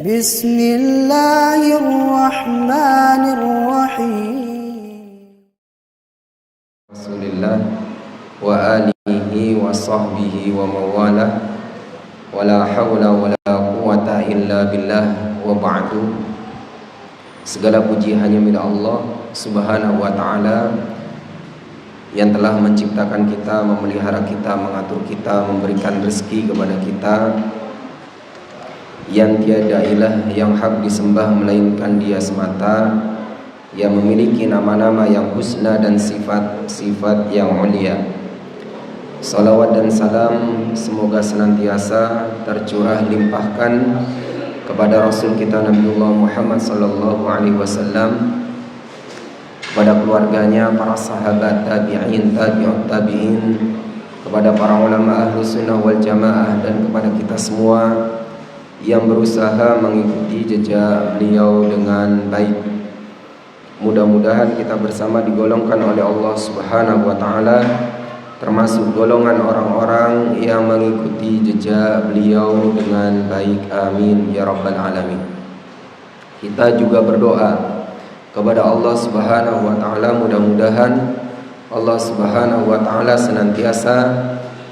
Bismillahirrahmanirrahim. Rasulillah wa alihi wa sahbihi wa mawalah, wa la hawla wa la quwata illa billah, wa ba'du. Segala puji hanya milik Allah subhanahu wa ta'ala yang telah menciptakan kita, memelihara kita, mengatur kita, memberikan rezeki kepada kita, yang tiada ilah yang hak disembah melainkan Dia semata, yang memiliki nama-nama yang husna dan sifat-sifat yang mulia. Salawat dan salam semoga senantiasa tercurah limpahkan kepada Rasul kita Nabiullah Muhammad sallallahu alaihi wasallam, kepada keluarganya, para sahabat, tabi'in, tabi'ut tabi'in, kepada para ulama ahlu sunnah wal jamaah, dan kepada kita semua yang berusaha mengikuti jejak beliau dengan baik. Mudah-mudahan kita bersama digolongkan oleh Allah subhanahu wa ta'ala termasuk golongan orang-orang yang mengikuti jejak beliau dengan baik. Amin ya rabbal alamin. Kita juga berdoa kepada Allah subhanahu wa ta'ala, mudah-mudahan Allah subhanahu wa ta'ala senantiasa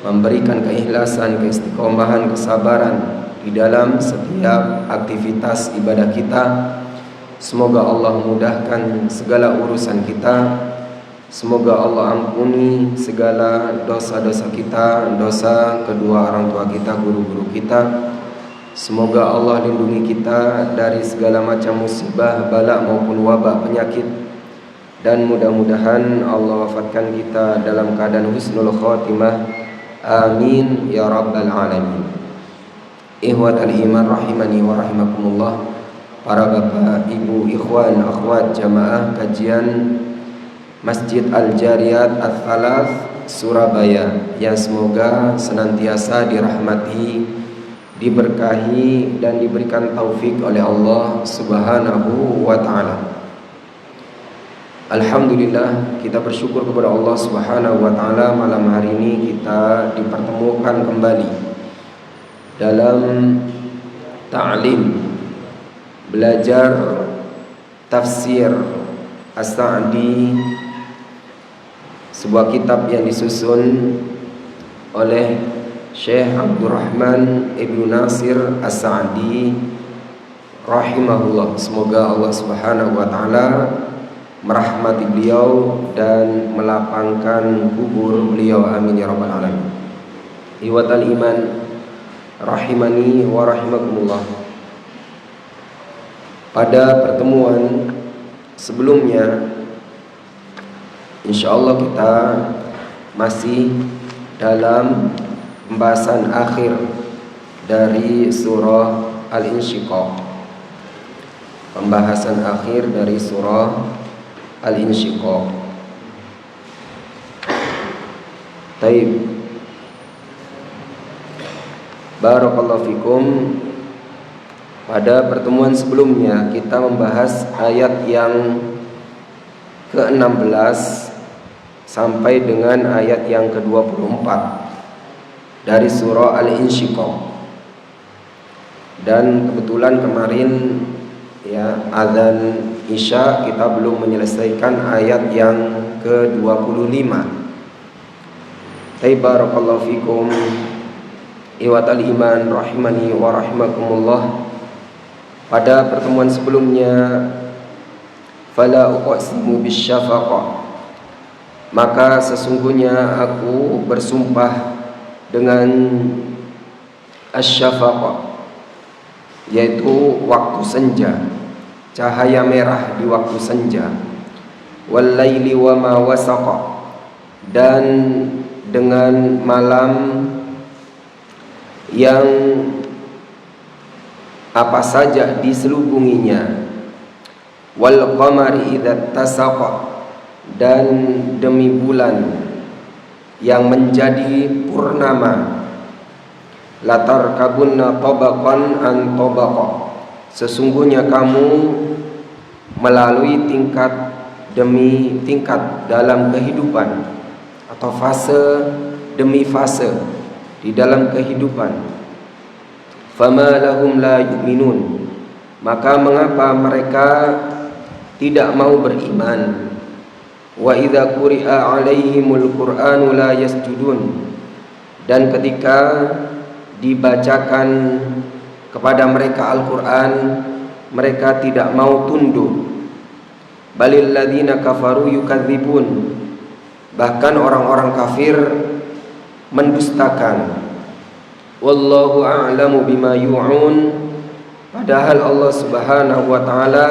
memberikan keikhlasan, keistiqomahan, kesabaran di dalam setiap aktivitas ibadah kita. Semoga Allah mudahkan segala urusan kita. Semoga Allah ampuni segala dosa-dosa kita, dosa kedua orang tua kita, guru-guru kita. Semoga Allah lindungi kita dari segala macam musibah, bala maupun wabak penyakit. Dan mudah-mudahan Allah wafatkan kita dalam keadaan husnul khatimah. Amin ya rabbal alamin. Ikhwatal iman rahimani wa rahimakumullah, para bapak, ibu, ikhwan, akhwat, jamaah kajian Masjid Al-Jariyat Al-Thalath Surabaya, yang semoga senantiasa dirahmati, diberkahi, dan diberikan taufik oleh Allah subhanahu wa ta'ala. Alhamdulillah, kita bersyukur kepada Allah subhanahu wa ta'ala, malam hari ini kita dipertemukan kembali dalam ta'lim, belajar tafsir As-Sa'di, sebuah kitab yang disusun oleh Syekh Abdurrahman Ibnu Nasir As-Sa'di rahimahullah. Semoga Allah subhanahu wa ta'ala merahmati beliau dan melapangkan kubur beliau. Amin ya rabbal alamin. Iwatal iman rahimani wa rahimakumullah. Pada pertemuan sebelumnya, insyaallah kita masih dalam pembahasan akhir dari surah Al-Insyiqaq. Pembahasan akhir dari surah Al-Insyiqaq. Taib. Barakallahu fikum. Pada pertemuan sebelumnya kita membahas ayat yang ke-16 sampai dengan ayat yang ke-24 dari surah Al-Insyiqaq. Dan kebetulan kemarin ya azan Isya kita belum menyelesaikan ayat yang ke-25. Barakallahu fikum. Iwatal iman rahimani wa rahimakumullah. Pada pertemuan sebelumnya, fala uqsimu bisyafaqah, maka sesungguhnya aku bersumpah dengan asyafaqah, yaitu waktu senja, cahaya merah di waktu senja, wal laili wa ma wasaqa, dan dengan malam yang apa saja diselubunginya, wal qamari idza tasaqa, dan demi bulan yang menjadi purnama, latar kabunna tabaqan an tabaqa, sesungguhnya kamu melalui tingkat demi tingkat dalam kehidupan, atau fase demi fase di dalam kehidupan. Fama lahum la yu'minun, maka mengapa mereka tidak mau beriman? Wa idza quri'a 'alaihimul qur'anu la yasjudun, dan ketika dibacakan kepada mereka Al-Qur'an, mereka tidak mau tunduk. Balil ladzina kafaru yukadzibun, bahkan orang-orang kafir mendustakan. Wallahu a'lamu bima yu'un, padahal Allah Subhanahu wa taala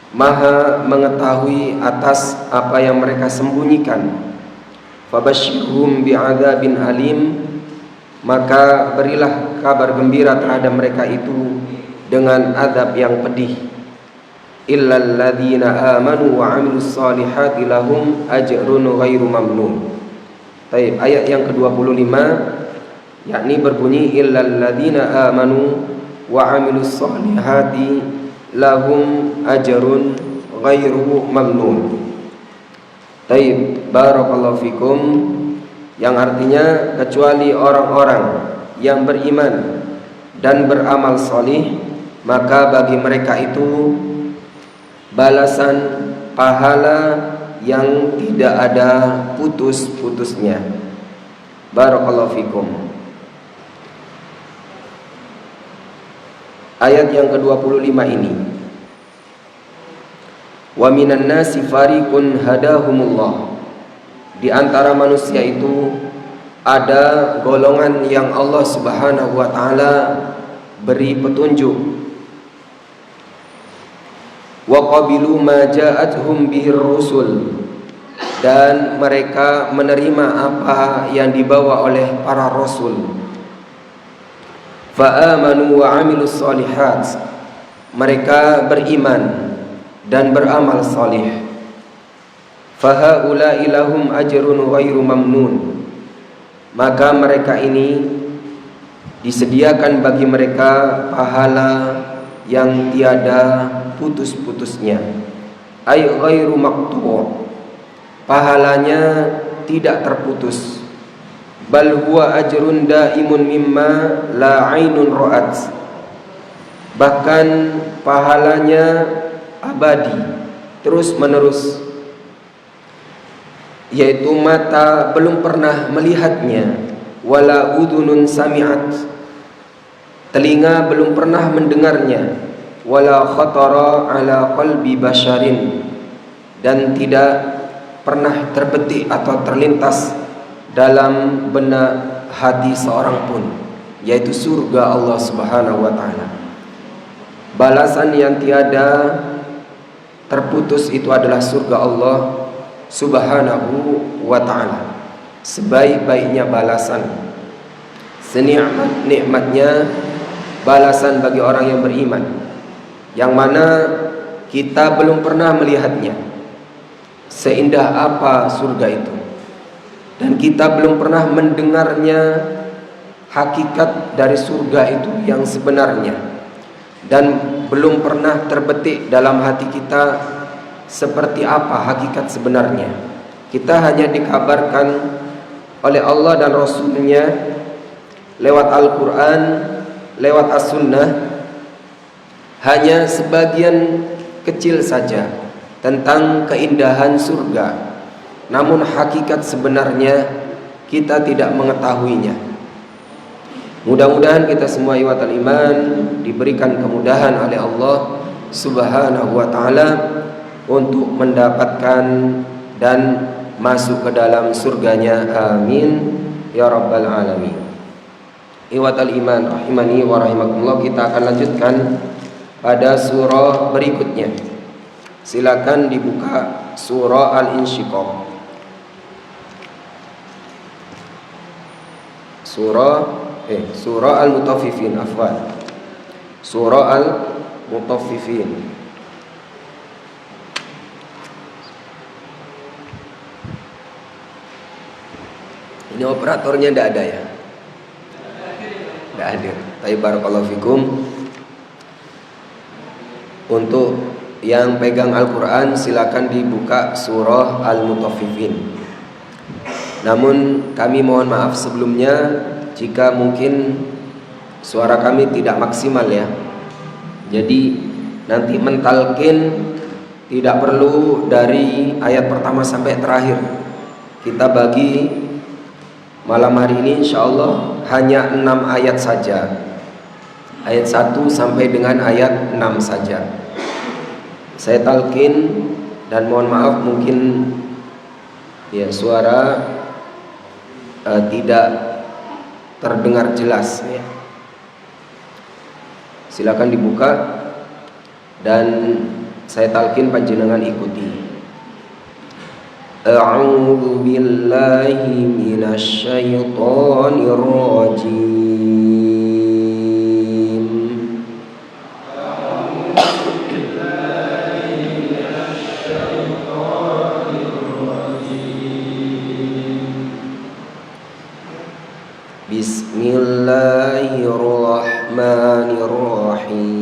Maha mengetahui atas apa yang mereka sembunyikan. Fabasyirhum bi'adzabin alim, maka berilah kabar gembira terhadap mereka itu dengan azab yang pedih. Illal ladzina amanu wa 'amilus solihati lahum ajrun ghairu mamnun. Baik, ayat yang ke-25 yakni berbunyi illal ladzina amanu wa 'amilus solihati lahum ajrun ghairu mamnun. Taib, barakallahu fikum, yang artinya kecuali orang-orang yang beriman dan beramal salih, maka bagi mereka itu balasan pahala yang tidak ada putus-putusnya. Barakallahu fikum. Ayat yang ke-25 ini, wa minan nasi fariqun hadahumullah, di antara manusia itu ada golongan yang Allah Subhanahu wa taala beri petunjuk. Wa qabilu ma ja'atuhum bihir rusul, dan mereka menerima apa yang dibawa oleh para rasul. Fa'amanu wa 'amilus solihat, mereka beriman dan beramal salih. Fahaula'i lahum ajrun ghairu mamnun, maka mereka ini disediakan bagi mereka pahala yang tiada putus-putusnya. Ay ghairu maqtu', pahalanya tidak terputus. Bal huwa ajrun daimun mimma la 'ainun ra'at, bahkan pahalanya abadi, terus menerus, yaitu mata belum pernah melihatnya, wala udhunun sami'at, telinga belum pernah mendengarnya, wala khatara ala qalbi basharin, dan tidak pernah terbetik atau terlintas dalam benak hati seorang pun, yaitu surga Allah Subhanahu wa taala. Balasan yang tiada terputus itu adalah surga Allah Subhanahu wa taala. Sebaik-baiknya balasan, senikmat-nikmatnya balasan bagi orang yang beriman, yang mana kita belum pernah melihatnya. Seindah apa surga itu, dan kita belum pernah mendengarnya hakikat dari surga itu yang sebenarnya, dan belum pernah terbetik dalam hati kita seperti apa hakikat sebenarnya. Kita hanya dikabarkan oleh Allah dan Rasulnya lewat Al-Quran, lewat As-Sunnah, hanya sebagian kecil saja tentang keindahan surga. Namun hakikat sebenarnya kita tidak mengetahuinya. Mudah-mudahan kita semua ikhwatal iman diberikan kemudahan oleh Allah Subhanahu wa taala untuk mendapatkan dan masuk ke dalam surganya. Amin ya rabbal alamin. Ikhwatal iman rahimani wa rahimakumullah, kita akan lanjutkan pada surah berikutnya. Silakan dibuka surah Al-Insyiqaq. Surah Al-Mutaffifin, afwan. Surah Al-Mutaffifin. Ini operatornya tidak ada ya? Tidak hadir. Tapi barakallahu fikum. Untuk yang pegang Al-Quran silakan dibuka surah Al-Mutaffifin. Namun kami mohon maaf sebelumnya jika mungkin suara kami tidak maksimal ya. Jadi nanti mentalkin tidak perlu dari ayat pertama sampai terakhir. Kita bagi malam hari ini insyaallah hanya 6 ayat saja. Ayat 1 sampai dengan ayat 6 saja. Saya talkin dan mohon maaf mungkin ya suara tidak terdengar jelas ya. Silakan dibuka dan saya talkin panjenengan ikuti. A'udzu billahi minasy syaithanir rajim. Bismillahirrahmanirrahim.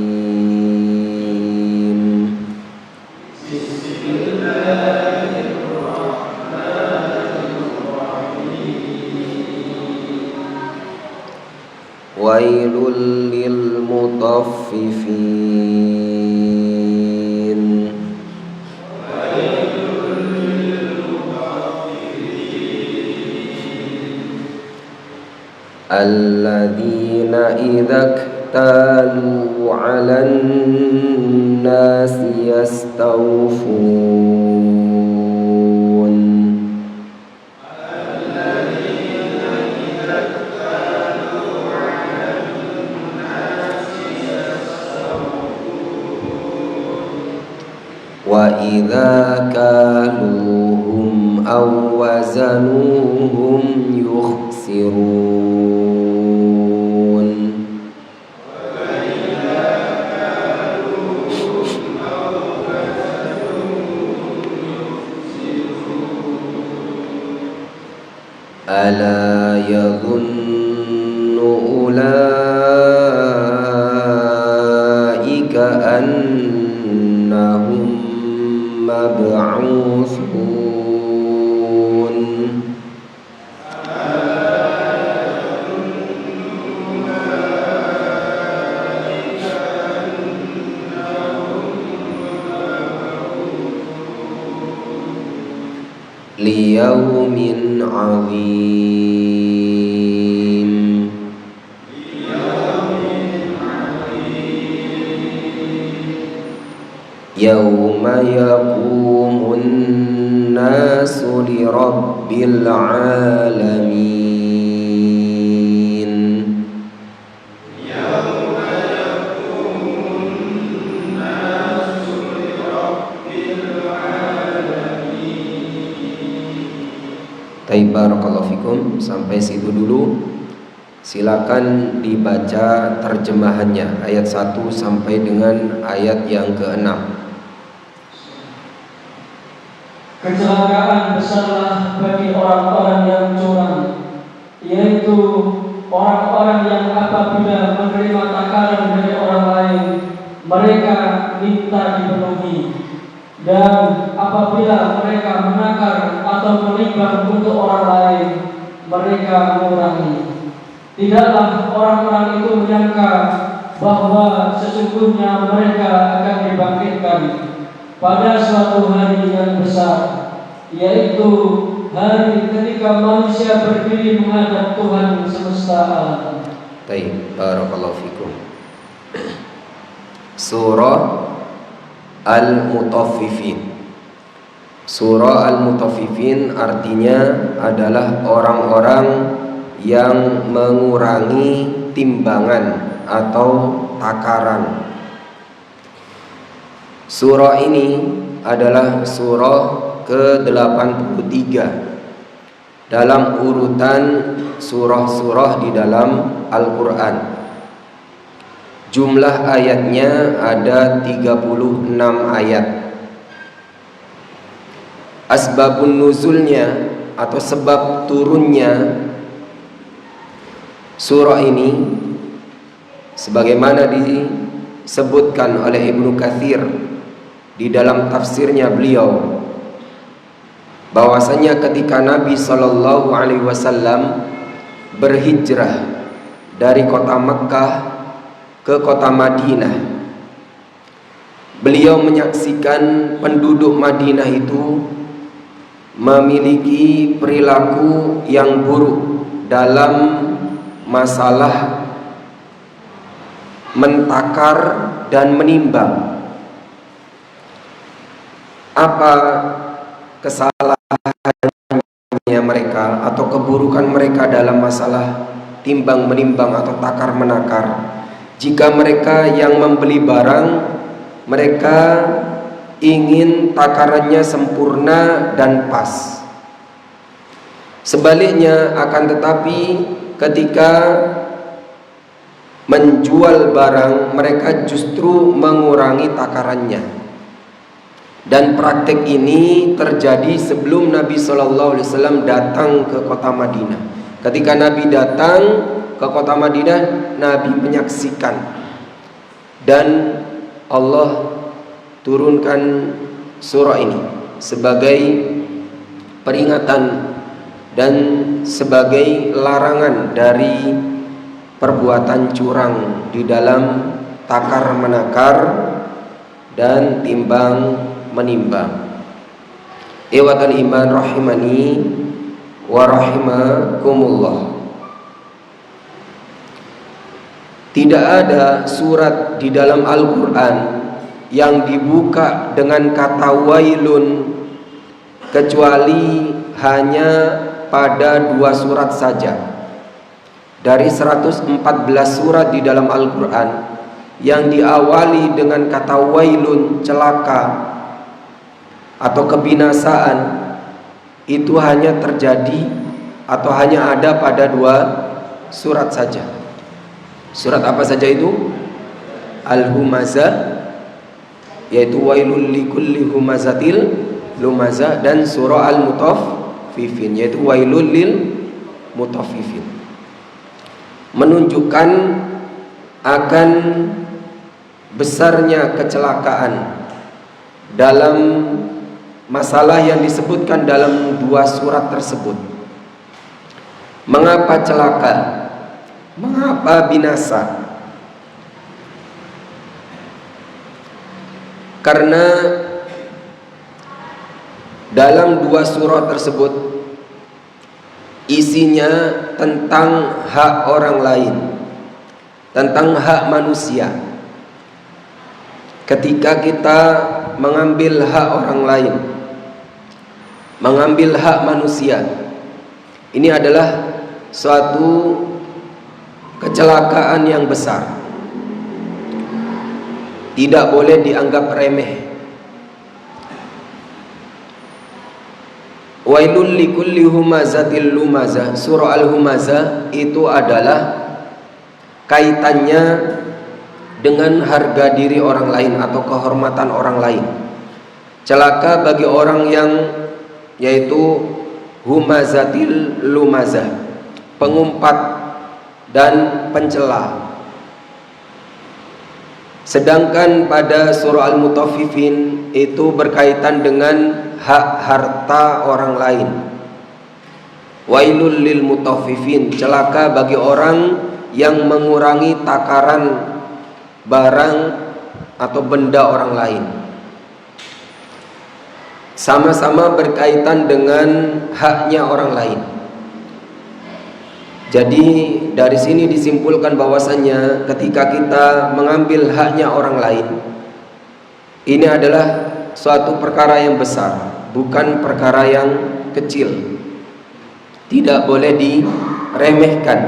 Wailul lil mutaffifin. Alladzina idza iktalu 'alan nasi yastawfun. Wa idza kaluhum aw wazanuhum yukhsirun. Ala yadhunnu ulaika annahum mab'utsun. Liyaumin 'adzim. Yauma yaqumun nasu lirabbil alamin. Barakallahu fikum. Sampai situ dulu. Silakan dibaca terjemahannya ayat 1 sampai dengan ayat yang ke-6. Kecelakaan besarlah bagi orang-orang yang curang, yaitu orang-orang yang apabila menerima takaran dari orang lain, mereka minta dipenuhi, dan apabila mereka menakar atau menimbang untuk orang lain, mereka mengurangi. Tidaklah orang-orang itu menyangka bahwa sesungguhnya mereka akan dibangkitkan pada suatu hari yang besar, yaitu hari ketika manusia berdiri menghadap Tuhan semesta alam. Baik, barakallahu fikum. Surah Al-Mutaffifin. Surah Al-Mutaffifin artinya adalah orang-orang yang mengurangi timbangan atau takaran. Surah ini adalah surah ke-83 dalam urutan surah-surah di dalam Al-Quran. Jumlah ayatnya ada 36 ayat. Asbabun nuzulnya atau sebab turunnya surah ini sebagaimana disebutkan oleh Ibnu Katsir di dalam tafsirnya beliau, bahwasanya ketika Nabi Shallallahu Alaihi Wasallam berhijrah dari kota Mekkah ke kota Madinah, beliau menyaksikan penduduk Madinah itu memiliki perilaku yang buruk dalam masalah mentakar dan menimbang. Apa kesalahannya mereka atau keburukan mereka dalam masalah timbang menimbang atau takar menakar? Jika mereka yang membeli barang, mereka ingin takarannya sempurna dan pas. Sebaliknya, akan tetapi ketika menjual barang, mereka justru mengurangi takarannya. Dan praktik ini terjadi sebelum Nabi Shallallahu Alaihi Wasallam datang ke kota Madinah. Ketika Nabi datang ke kota Madinah, Nabi menyaksikan, dan Allah turunkan surah ini sebagai peringatan dan sebagai larangan dari perbuatan curang di dalam takar menakar dan timbang menimbang. Ikhwatal iman rahimani wa rahimakumullah. Tidak ada surat di dalam Al-Quran yang dibuka dengan kata wailun kecuali hanya pada 2 surat saja. Dari 114 surat di dalam Al-Quran yang diawali dengan kata wailun, celaka atau kebinasaan, itu hanya terjadi atau hanya ada pada 2 surat saja. Surat apa saja itu? Al-Humazah, yaitu wailul likulli humazatil lumazah, dan surah Al-Mutaffifin, yaitu wailul lil mutaffifin, menunjukkan akan besarnya kecelakaan dalam masalah yang disebutkan dalam 2 surat tersebut. Mengapa celaka? Mengapa binasa? Karena dalam 2 surat tersebut isinya tentang hak orang lain, tentang hak manusia. Ketika kita mengambil hak orang lain, mengambil hak manusia, ini adalah suatu kecelakaan yang besar. Tidak boleh dianggap remeh. Wailul likulli humazatil lumazah, surah Al-Humazah itu adalah kaitannya dengan harga diri orang lain atau kehormatan orang lain. Celaka bagi orang yang, yaitu humazatil lumazah, pengumpat dan pencela. Sedangkan pada surah Al-Mutaffifin itu berkaitan dengan hak harta orang lain. Wailul lil mutaffifin, celaka bagi orang yang mengurangi takaran barang atau benda orang lain. Sama-sama berkaitan dengan haknya orang lain. Jadi dari sini disimpulkan bahwasanya ketika kita mengambil haknya orang lain, ini adalah suatu perkara yang besar, bukan perkara yang kecil. Tidak boleh diremehkan.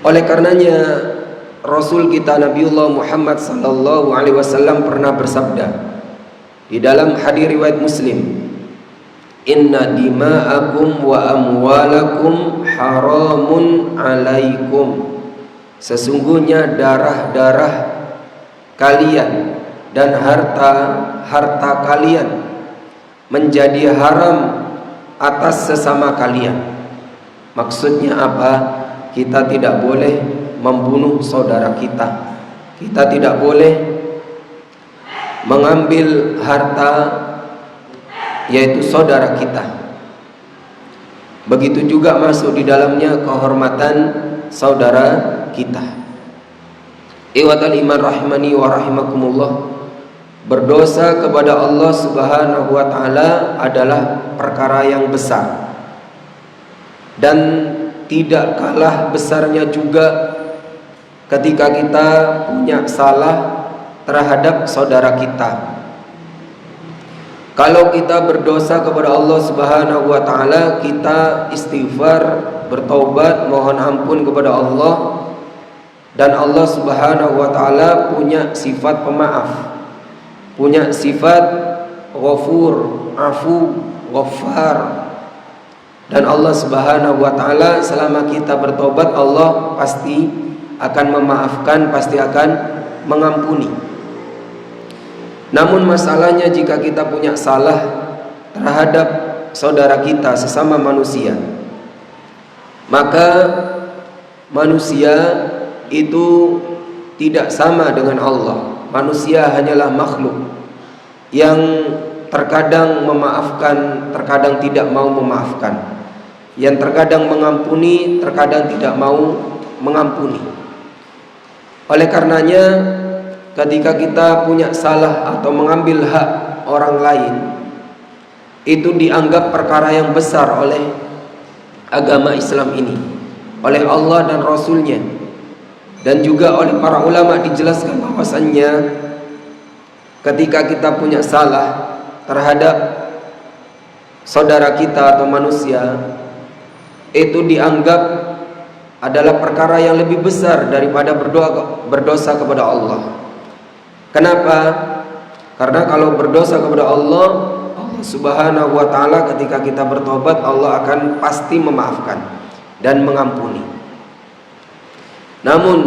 Oleh karenanya Rasul kita Nabiullah Muhammad sallallahu alaihi wasallam pernah bersabda di dalam hadis riwayat Muslim, inna dima'akum wa amwalakum haramun alaikum, sesungguhnya darah-darah kalian dan harta kalian menjadi haram atas sesama kalian. Maksudnya apa? Kita tidak boleh membunuh saudara kita. Kita tidak boleh mengambil harta yaitu saudara kita. Begitu juga masuk di dalamnya kehormatan saudara kita. Iwatal iman rahimani wa rahimakumullah. Berdosa kepada Allah Subhanahu wa taala adalah perkara yang besar, dan tidak kalah besarnya juga ketika kita punya salah terhadap saudara kita. Kalau kita berdosa kepada Allah Subhanahu wa taala, kita istighfar, bertaubat, mohon ampun kepada Allah, dan Allah Subhanahu wa taala punya sifat pemaaf, punya sifat ghafur, afu, ghaffar. Dan Allah Subhanahu wa taala selama kita bertobat, Allah pasti akan memaafkan, pasti akan mengampuni. Namun masalahnya jika kita punya salah terhadap saudara kita sesama manusia, maka manusia itu tidak sama dengan Allah. Manusia hanyalah makhluk yang terkadang memaafkan, terkadang tidak mau memaafkan, yang terkadang mengampuni, terkadang tidak mau mengampuni. Oleh karenanya, ketika kita punya salah atau mengambil hak orang lain, itu dianggap perkara yang besar oleh agama Islam ini, oleh Allah dan Rasulnya, dan juga oleh para ulama dijelaskan bahwasannya ketika kita punya salah terhadap saudara kita atau manusia, itu dianggap adalah perkara yang lebih besar daripada berdosa kepada Allah. Kenapa? Karena kalau berdosa kepada Allah, Allah Subhanahu wa taala ketika kita bertobat, Allah akan pasti memaafkan dan mengampuni. Namun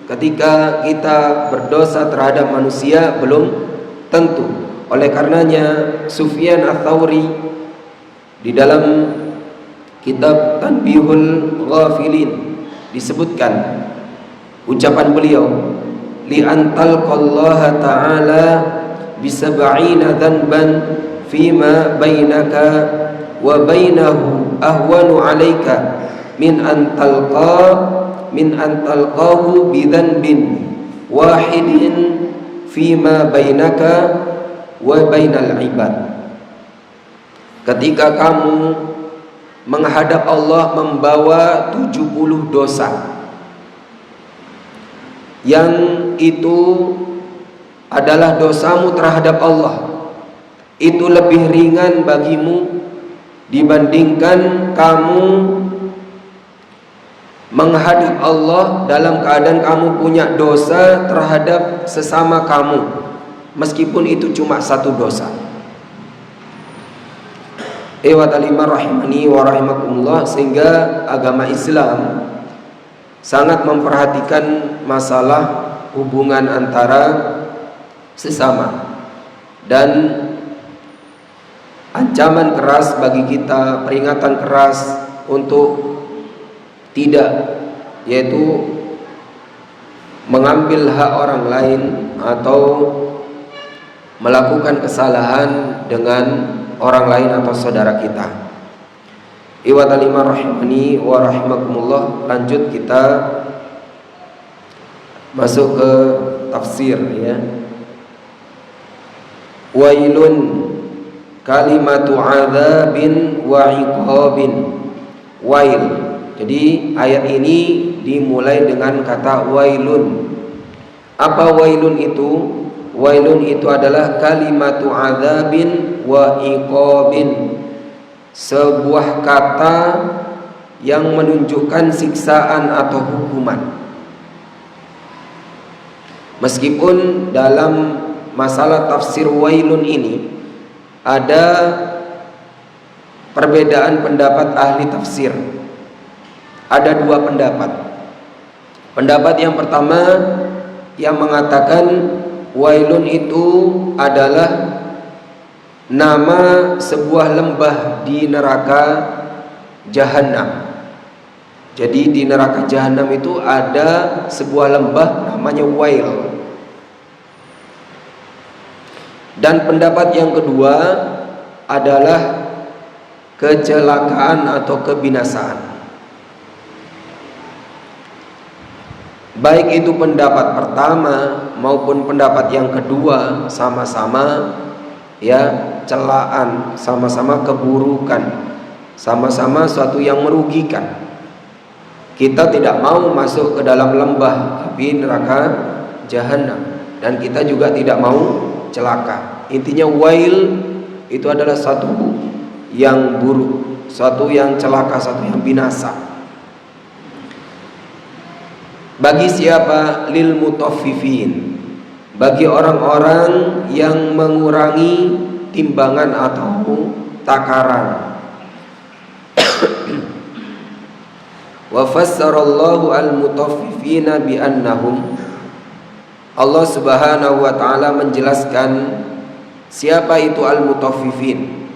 ketika kita berdosa terhadap manusia, belum tentu. Oleh karenanya Sufyan Ats-Tsauri di dalam kitab Tanbihul Ghafilin disebutkan ucapan beliau, li antalqallaha ta'ala bisab'ina dhanban fima bainaka wa bainahu ahwanu 'alaika min antalqahu bidhanbin wahidin fima bainaka wa bainal ibad. Ketika kamu menghadap Allah membawa 70 dosa, yang itu adalah dosamu terhadap Allah, itu lebih ringan bagimu dibandingkan kamu menghadap Allah dalam keadaan kamu punya dosa terhadap sesama kamu, meskipun itu cuma satu dosa. Iwatal iman rahimani wa rahimakumullah. Sehingga agama Islam sangat memperhatikan masalah hubungan antara sesama, dan ancaman keras bagi kita, peringatan keras untuk tidak, yaitu mengambil hak orang lain atau melakukan kesalahan dengan orang lain atau saudara kita. Iwatal iman rahimani wa rahimakumullah. Lanjut kita masuk ke tafsir ya. Wailun kalimatu adzabin wa iqabin. Wail. Jadi ayat ini dimulai dengan kata wailun. Apa wailun itu? Wailun itu adalah kalimatu adzabin wa iqabin, sebuah kata yang menunjukkan siksaan atau hukuman. Meskipun dalam masalah tafsir wailun ini ada perbedaan pendapat ahli tafsir. Ada dua pendapat. Pendapat yang pertama yang mengatakan wailun itu adalah nama sebuah lembah di neraka Jahannam. Jadi di neraka Jahannam itu ada sebuah lembah namanya Wail. Dan pendapat yang kedua adalah kecelakaan atau kebinasaan. Baik itu pendapat pertama maupun pendapat yang kedua, sama-sama ya celaan, sama-sama keburukan, sama-sama suatu yang merugikan. Kita tidak mau masuk ke dalam lembah api neraka jahanam, dan kita juga tidak mau celaka. Intinya wail itu adalah satu yang buruk, satu yang celaka, satu yang binasa. Bagi siapa? Lil mutaffifin, bagi orang-orang yang mengurangi timbangan atau takaran. Wa fassarallahu al-mutaffifina bi annahum, Allah Subhanahu wa taala menjelaskan siapa itu al-mutaffifin.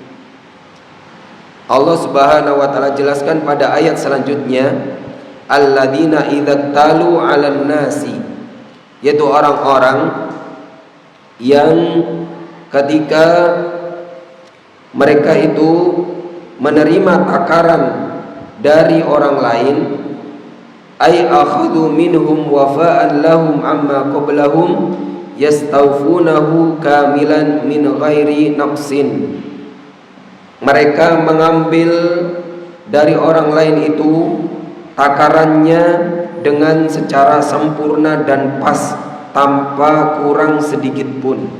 Allah Subhanahu wa taala jelaskan pada ayat selanjutnya, alladzina idza talu 'alan nasi, yaitu orang-orang yang ketika mereka itu menerima takaran dari orang lain, ay akhadhu minhum wafa'an lahum amma qablahum yastawfunahu kamilan min ghairi naqsin. Mereka mengambil dari orang lain itu takarannya dengan secara sempurna dan pas, tanpa kurang sedikit pun.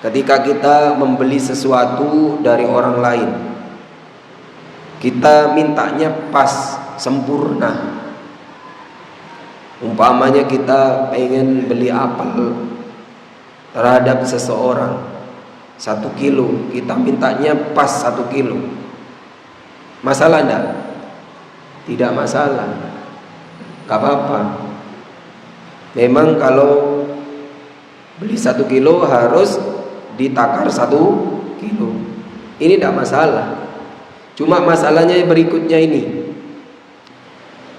Ketika kita membeli sesuatu dari orang lain, kita mintanya pas, sempurna. Umpamanya kita pengen beli apel terhadap seseorang 1 kilo, kita mintanya pas 1 kilo. Masalah enggak? Tidak masalah, gak apa-apa. Memang kalau beli 1 kilo harus ditakar 1 kilo, ini tidak masalah. Cuma masalahnya berikutnya ini,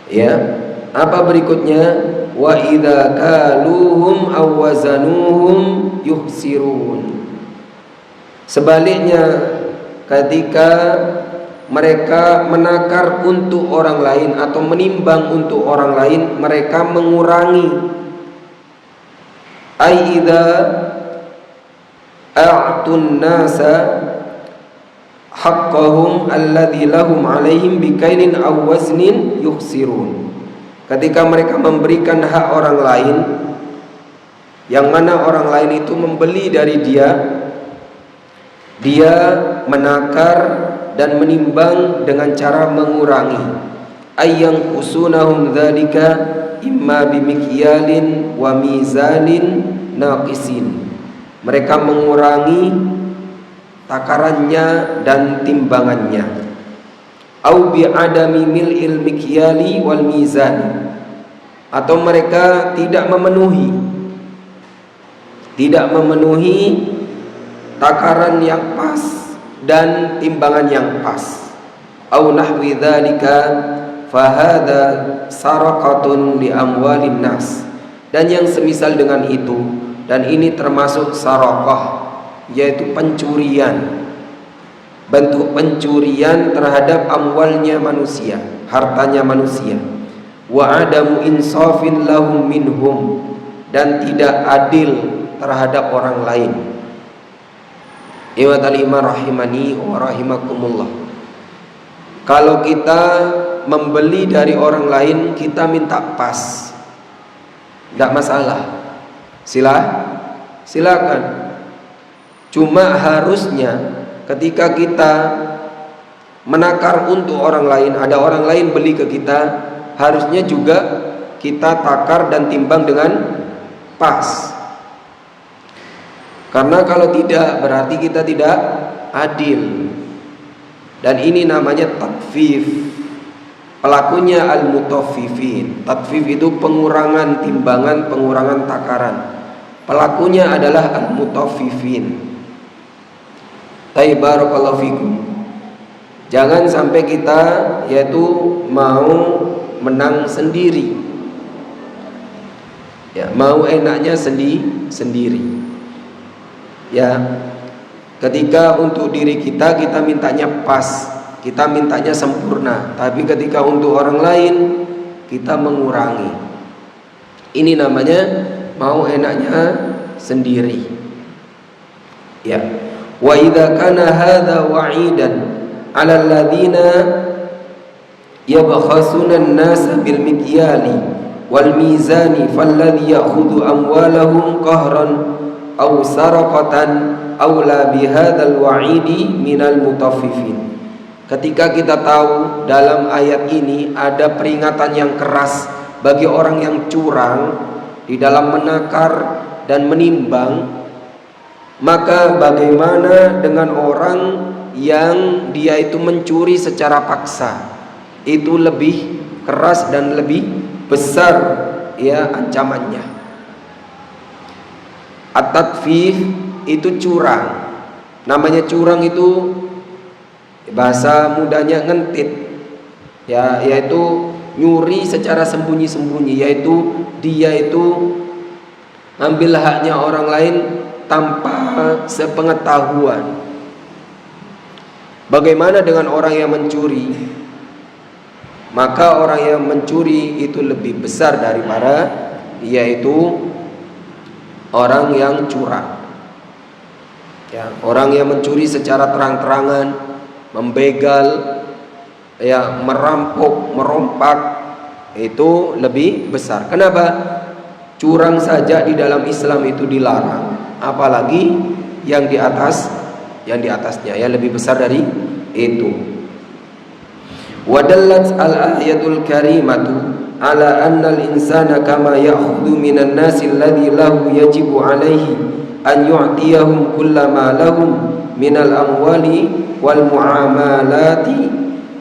ya, apa berikutnya? Wa idza kaluhum aw wazanuhum yukhsirun. Sebaliknya, ketika mereka menakar untuk orang lain atau menimbang untuk orang lain, mereka mengurangi. Ai idza a'tun nasa haqqahum alladzi lahum 'alaihim bikainin aw waznin yukhsirun. Ketika mereka memberikan hak orang lain, yang mana orang lain itu membeli dari dia menakar dan menimbang dengan cara mengurangi. Ayyang usunahum dzalika imma bimikyalin wa mizanin naqisin. Mereka mengurangi takarannya dan timbangannya. Au bi adami mil'il mikyali wal mizan, atau mereka tidak memenuhi takaran yang pas dan timbangan yang pas. Au nahwi dzalika fahada saraqatun li amwalin nas, dan yang semisal dengan itu, dan ini termasuk saraqah, yaitu pencurian, bentuk pencurian terhadap amwalnya manusia, hartanya manusia. Wa adamu insafin lahum minhum, dan tidak adil terhadap orang lain. Iwatal iman rahimani wa rahimakumullah. Kalau kita membeli dari orang lain, kita minta pas, tidak masalah, silakan. Cuma harusnya ketika kita menakar untuk orang lain, ada orang lain beli ke kita, harusnya juga kita takar dan timbang dengan pas. Karena kalau tidak, berarti kita tidak adil. Dan ini namanya tatfif. Pelakunya al-mutaffifin. Tatfif itu pengurangan timbangan, pengurangan takaran. Pelakunya adalah al-mutaffifin. Barakallahu fikum. Jangan sampai kita yaitu mau menang sendiri. Ya, mau enaknya sendiri. Ya, ketika untuk diri kita mintanya pas, kita mintanya sempurna. Tapi ketika untuk orang lain kita mengurangi. Ini namanya mau enaknya sendiri. Ya. Wa idza kana hadza wa'idan 'ala alladziina yabkhasuna an-nasa bil mikyali wal mizani falladhi ya'khudhu amwalahum qahran aw saraqatan aula bihadzal wa'idi minal mutaffifin. Ketika kita tahu dalam ayat ini ada peringatan yang keras bagi orang yang curang di dalam menakar dan menimbang, maka bagaimana dengan orang yang dia itu mencuri secara paksa? Itu lebih keras dan lebih besar ya ancamannya. At-tatfif itu curang. Namanya curang itu bahasa mudahnya ngentit, ya, yaitu nyuri secara sembunyi-sembunyi, yaitu dia itu ambil haknya orang lain tanpa sepengetahuan. Bagaimana dengan orang yang mencuri? Maka orang yang mencuri itu lebih besar daripada yaitu orang yang curang. Ya, orang yang mencuri secara terang-terangan, membegal, ya, merampok, merompak, itu lebih besar. Kenapa? Curang saja di dalam Islam itu dilarang, apalagi yang di atasnya ya lebih besar dari itu. Wadallat al-ayatul karimatu ala anna al-insana kama ya'khudhu minan nasi alladhi lahu yajibu alaihi an yu'tiyahum kullama lahum minal amwali wal muamalati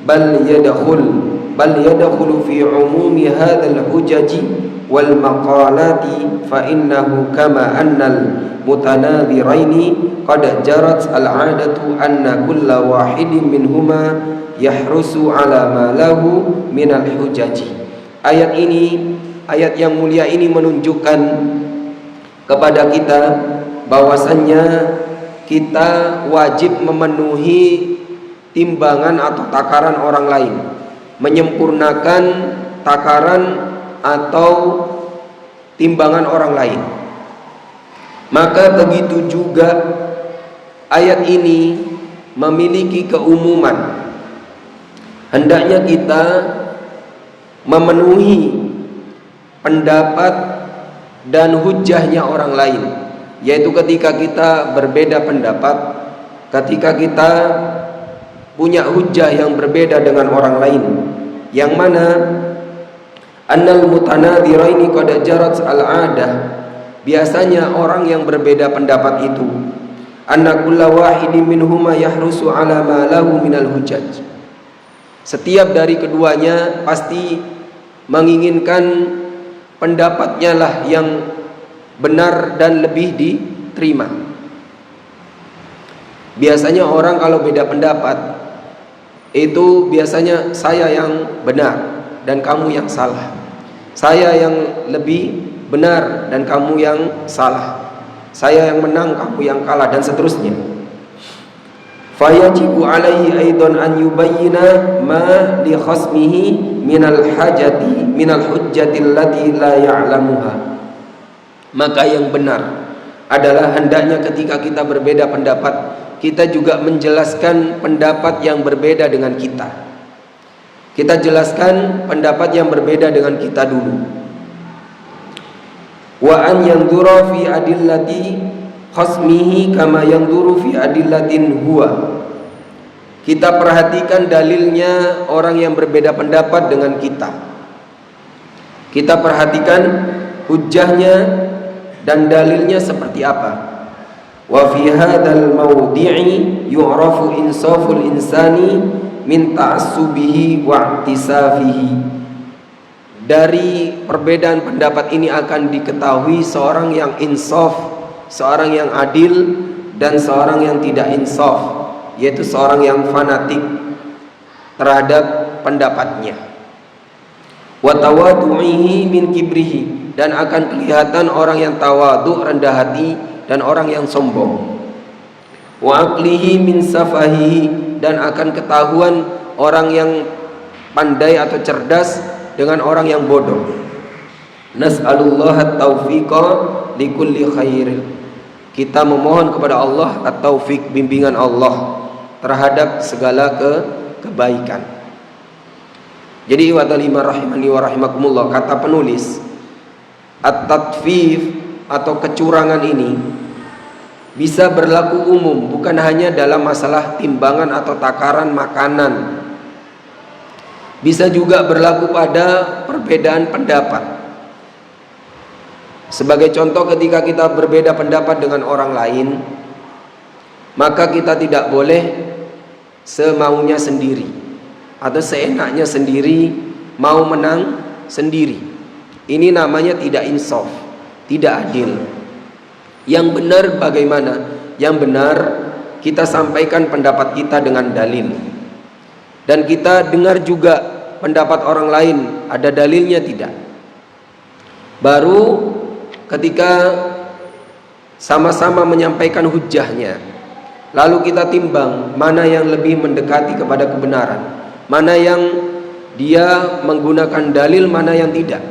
bal yadkhulu fi umumi hadzal hujaji wal maqalati fa innahu kama annal mutanadhiraini qad jarat al-'adatu anna kulla wahidin minhuma yahrusu ala ma lahu minal hujaji. Ayat ini, ayat yang mulia ini menunjukkan kepada kita bahwasannya kita wajib memenuhi timbangan atau takaran orang lain, menyempurnakan takaran atau timbangan orang lain. Maka begitu juga ayat ini memiliki keumuman. Hendaknya kita memenuhi pendapat dan hujahnya orang lain, yaitu ketika kita berbeda pendapat, ketika kita punya hujah yang berbeda dengan orang lain, yang mana annal mutanadhiraini qad jarat al-'adah, biasanya orang yang berbeda pendapat itu anna kulla wahidin minhuma yahrusu ala ma lahu minal hujaj, setiap dari keduanya pasti menginginkan pendapatnya lah yang benar dan lebih diterima. Biasanya orang kalau beda pendapat itu biasanya saya yang benar dan kamu yang salah, saya yang lebih benar dan kamu yang salah, saya yang menang kamu yang kalah, dan seterusnya. Fayajibu alaihi aidan an yubayyina ma li khasmihi minal hujjati allati la ya'lamuha. Maka yang benar adalah hendaknya ketika kita berbeda pendapat, kita juga menjelaskan pendapat yang berbeda dengan kita. Kita jelaskan pendapat yang berbeda dengan kita dulu. Wa an yanzura fi adillati khasmihi kama yanzuru fi adillatin huwa. Kita perhatikan dalilnya orang yang berbeda pendapat dengan kita. Kita perhatikan hujahnya dan dalilnya seperti apa. Wa fi hadzal mawdi'i yu'rafu insaful insani min ta'assubihi wa i'tisafihi. Dari perbedaan pendapat ini akan diketahui seorang yang insaf, seorang yang adil, dan seorang yang tidak insaf, yaitu seorang yang fanatik terhadap pendapatnya. Wa tawadu'ihi min kibrihi, dan akan kelihatan orang yang tawadhu, rendah hati, dan orang yang sombong. Wa aqlihi min safahihi, dan akan ketahuan orang yang pandai atau cerdas dengan orang yang bodoh. Nas'alullah at-taufiqa likulli khair. Kita memohon kepada Allah at-taufiq, bimbingan Allah terhadap segala kebaikan. Jadi wa talima rahimani wa rahimakumullah, kata penulis, at-tatfif atau kecurangan ini bisa berlaku umum, bukan hanya dalam masalah timbangan atau takaran makanan. Bisa juga berlaku pada perbedaan pendapat. Sebagai contoh, ketika kita berbeda pendapat dengan orang lain, maka kita tidak boleh semaunya sendiri atau seenaknya sendiri, mau menang sendiri. Ini namanya tidak insaf, tidak adil. Yang benar bagaimana? Yang benar kita sampaikan pendapat kita dengan dalil, dan kita dengar juga pendapat orang lain, ada dalilnya tidak. Baru ketika sama-sama menyampaikan hujahnya, lalu kita timbang mana yang lebih mendekati kepada kebenaran, mana yang dia menggunakan dalil, mana yang tidak,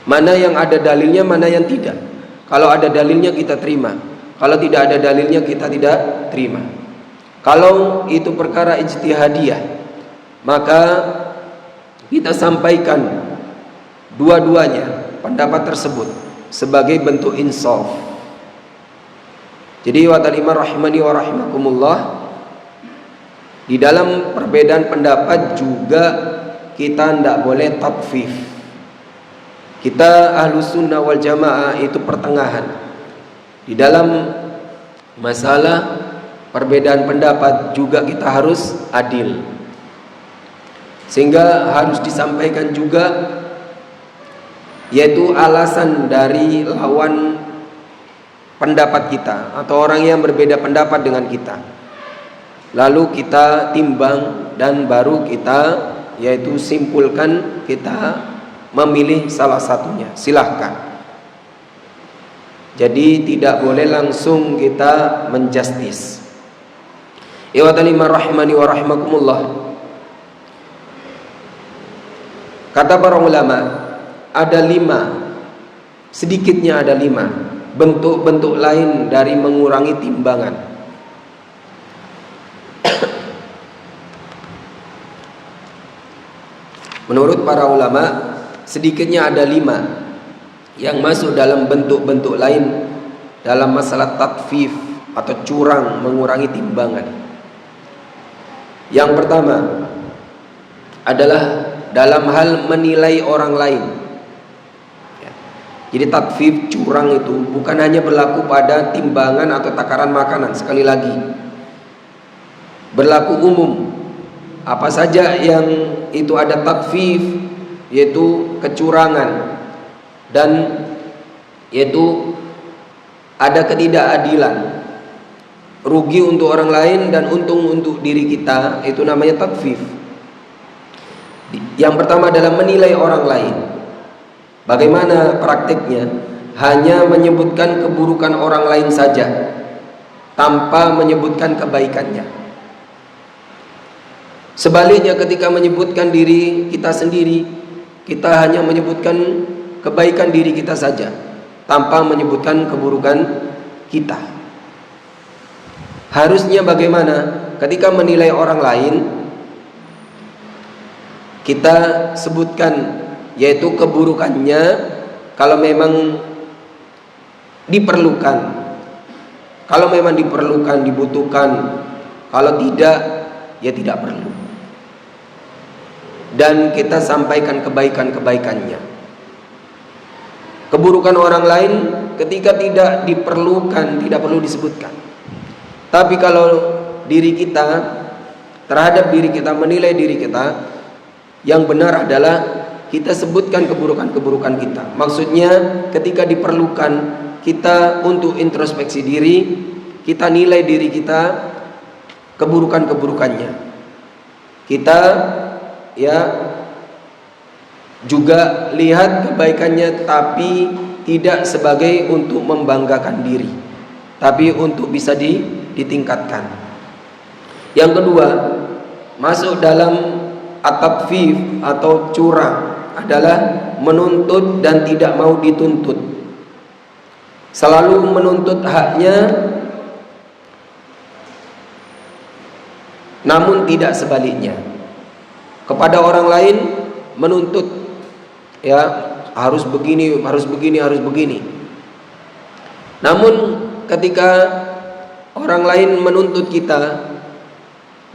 mana yang ada dalilnya, mana yang tidak. Kalau ada dalilnya kita terima, kalau tidak ada dalilnya kita tidak terima. Kalau itu perkara ijtihadiyah, maka kita sampaikan dua-duanya pendapat tersebut sebagai bentuk insaf. Jadi wa talima rahimani wa rahimakumullah, di dalam perbedaan pendapat juga kita tidak boleh tatfif. Kita ahlu sunnah wal jamaah itu pertengahan. Di dalam masalah perbedaan pendapat juga kita harus adil, sehingga harus disampaikan juga, yaitu alasan dari lawan pendapat kita atau orang yang berbeda pendapat dengan kita. Lalu kita timbang dan baru kita yaitu simpulkan, kita memilih salah satunya, silahkan. Jadi tidak boleh langsung kita menjustis. Iwatalimah rahimani wa rahimakumullah, kata para ulama, ada 5, sedikitnya ada 5 bentuk-bentuk lain dari mengurangi timbangan. Menurut para ulama, sedikitnya ada 5 yang masuk dalam bentuk-bentuk lain dalam masalah tatfif atau curang, mengurangi timbangan. Yang pertama adalah dalam hal menilai orang lain. Jadi tatfif, curang itu bukan hanya berlaku pada timbangan atau takaran makanan. Sekali lagi, berlaku umum. Apa saja yang itu ada tatfif, yaitu kecurangan, dan yaitu ada ketidakadilan, rugi untuk orang lain dan untung untuk diri kita, itu namanya tatfif. Yang pertama adalah menilai orang lain. Bagaimana praktiknya? Hanya menyebutkan keburukan orang lain saja tanpa menyebutkan kebaikannya. Sebaliknya, ketika menyebutkan diri kita sendiri, kita hanya menyebutkan kebaikan diri kita saja tanpa menyebutkan keburukan kita. Harusnya bagaimana? Ketika menilai orang lain, kita sebutkan yaitu keburukannya kalau memang diperlukan. Kalau memang diperlukan, dibutuhkan. Kalau tidak, ya tidak perlu. Dan kita sampaikan kebaikan-kebaikannya. Keburukan orang lain ketika tidak diperlukan, tidak perlu disebutkan. Tapi kalau diri kita, terhadap diri kita, menilai diri kita, yang benar adalah kita sebutkan keburukan-keburukan kita. Maksudnya ketika diperlukan kita untuk introspeksi diri, kita nilai diri kita, keburukan-keburukannya. Kita ya Juga lihat kebaikannya, tapi tidak sebagai untuk membanggakan diri, tapi untuk bisa ditingkatkan. Yang kedua, masuk dalam at-tatfif atau curang adalah menuntut dan tidak mau dituntut. Selalu menuntut haknya, namun tidak sebaliknya. Kepada orang lain menuntut, ya harus begini, harus begini, harus begini. Namun ketika orang lain menuntut kita,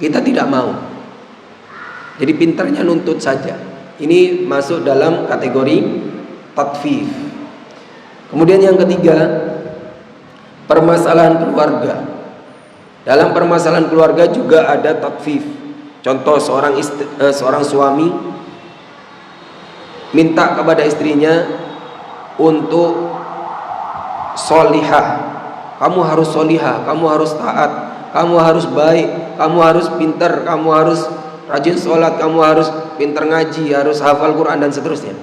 kita tidak mau. Jadi pintarnya nuntut saja. Ini masuk dalam kategori tatfif. Kemudian yang ketiga, permasalahan keluarga. Dalam permasalahan keluarga juga ada tatfif. Contoh seorang suami minta kepada istrinya untuk solihah. Kamu harus solihah, kamu harus taat, kamu harus baik, kamu harus pintar, kamu harus rajin sholat, kamu harus pintar ngaji, harus hafal Quran dan seterusnya.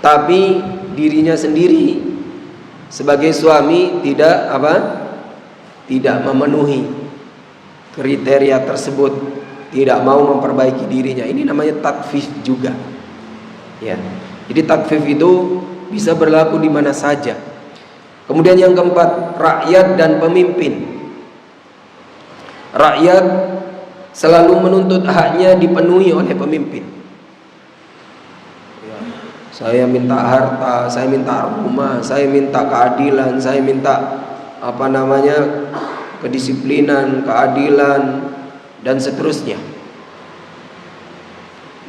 Tapi dirinya sendiri sebagai suami tidak memenuhi kriteria tersebut, tidak mau memperbaiki dirinya. Ini namanya tatfif juga. Ya. Jadi tatfif itu bisa berlaku di mana saja. Kemudian yang keempat, rakyat dan pemimpin. Rakyat selalu menuntut haknya dipenuhi oleh pemimpin. Ya. Saya minta harta, saya minta rumah, saya minta keadilan, saya minta kedisiplinan, keadilan dan seterusnya.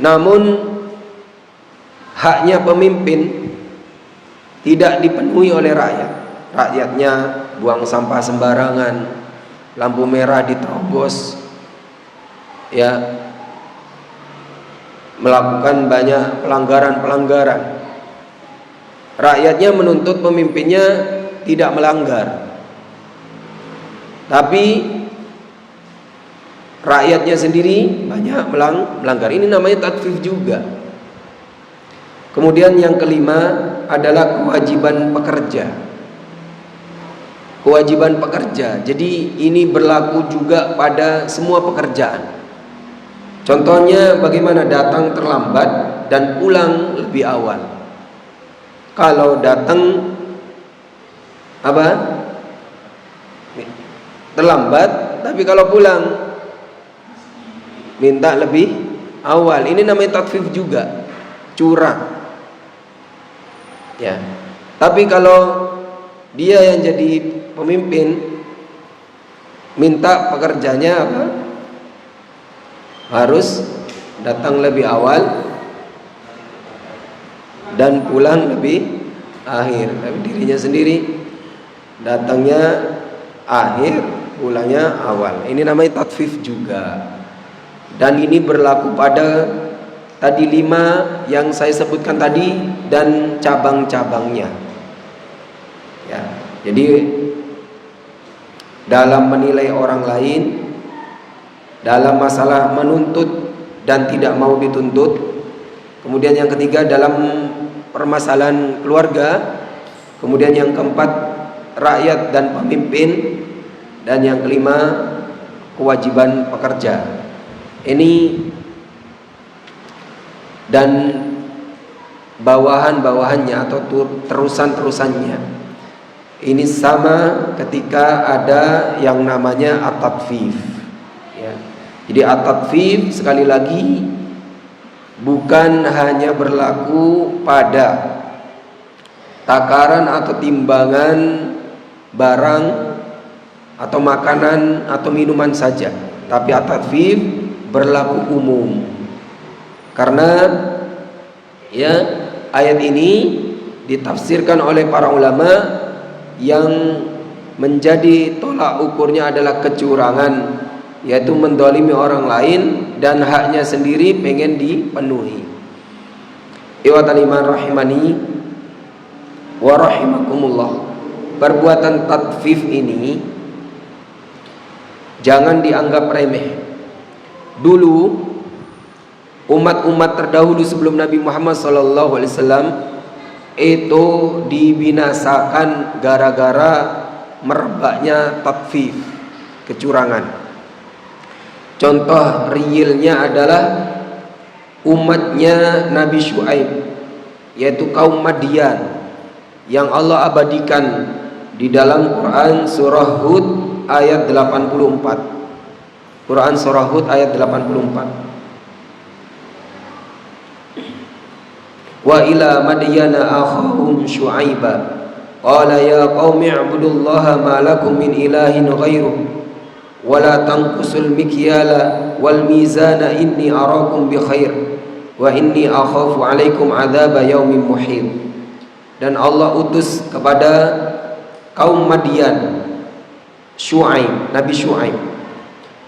Namun haknya pemimpin tidak dipenuhi oleh rakyat. Rakyatnya buang sampah sembarangan, lampu merah diterobos, ya, melakukan banyak pelanggaran-pelanggaran. Rakyatnya menuntut pemimpinnya tidak melanggar, tapi rakyatnya sendiri banyak melanggar. Ini namanya tatfif juga. Kemudian yang kelima adalah kewajiban pekerja. Kewajiban pekerja. Jadi ini berlaku juga pada semua pekerjaan. Contohnya bagaimana datang terlambat dan pulang lebih awal. Kalau datang terlambat, tapi kalau pulang minta lebih awal. Ini namanya tatfif juga, curang. Ya. Tapi kalau dia yang jadi pemimpin, minta pekerjanya harus datang lebih awal dan pulang lebih akhir. Tapi dirinya sendiri datangnya akhir, pulangnya awal. Ini namanya tatfif juga. Dan ini berlaku pada tadi 5 yang saya sebutkan tadi dan cabang-cabangnya. Ya, jadi dalam menilai orang lain, dalam masalah menuntut dan tidak mau dituntut. Kemudian yang ketiga dalam permasalahan keluarga. Kemudian yang keempat rakyat dan pemimpin. Dan yang kelima kewajiban pekerja. Ini dan bawahan-bawahannya atau terusan-terusannya. Ini sama ketika ada yang namanya at-tatfif. Ya. Jadi at-tatfif sekali lagi bukan hanya berlaku pada takaran atau timbangan barang atau makanan atau minuman saja, tapi at-tatfif berlaku umum. Karena ya ayat ini ditafsirkan oleh para ulama yang menjadi tolak ukurnya adalah kecurangan, yaitu mendolimi orang lain dan haknya sendiri pengen dipenuhi. Ikhwatal iman rahimani wa rahimakumullah. Perbuatan tatfif ini jangan dianggap remeh. Dulu umat-umat terdahulu sebelum Nabi Muhammad SAW itu dibinasakan gara-gara merebaknya tatfif, kecurangan. Contoh realnya adalah umatnya Nabi Syuaib, yaitu kaum Madian, yang Allah abadikan di dalam Quran surah Hud ayat 84. Quran surah Hud ayat 84. Wa ila madyana akhahum Syuaiba qala ya qaumi ibudullaha ma lakum min ilahin ghairuh wa la tanqusul mikyala wal mizana inni arakum bi khair wa inni akhafu alaikum adzaba yaumin muhit. Dan Allah utus kepada kaum Madian Syuaib, Nabi Syuaib.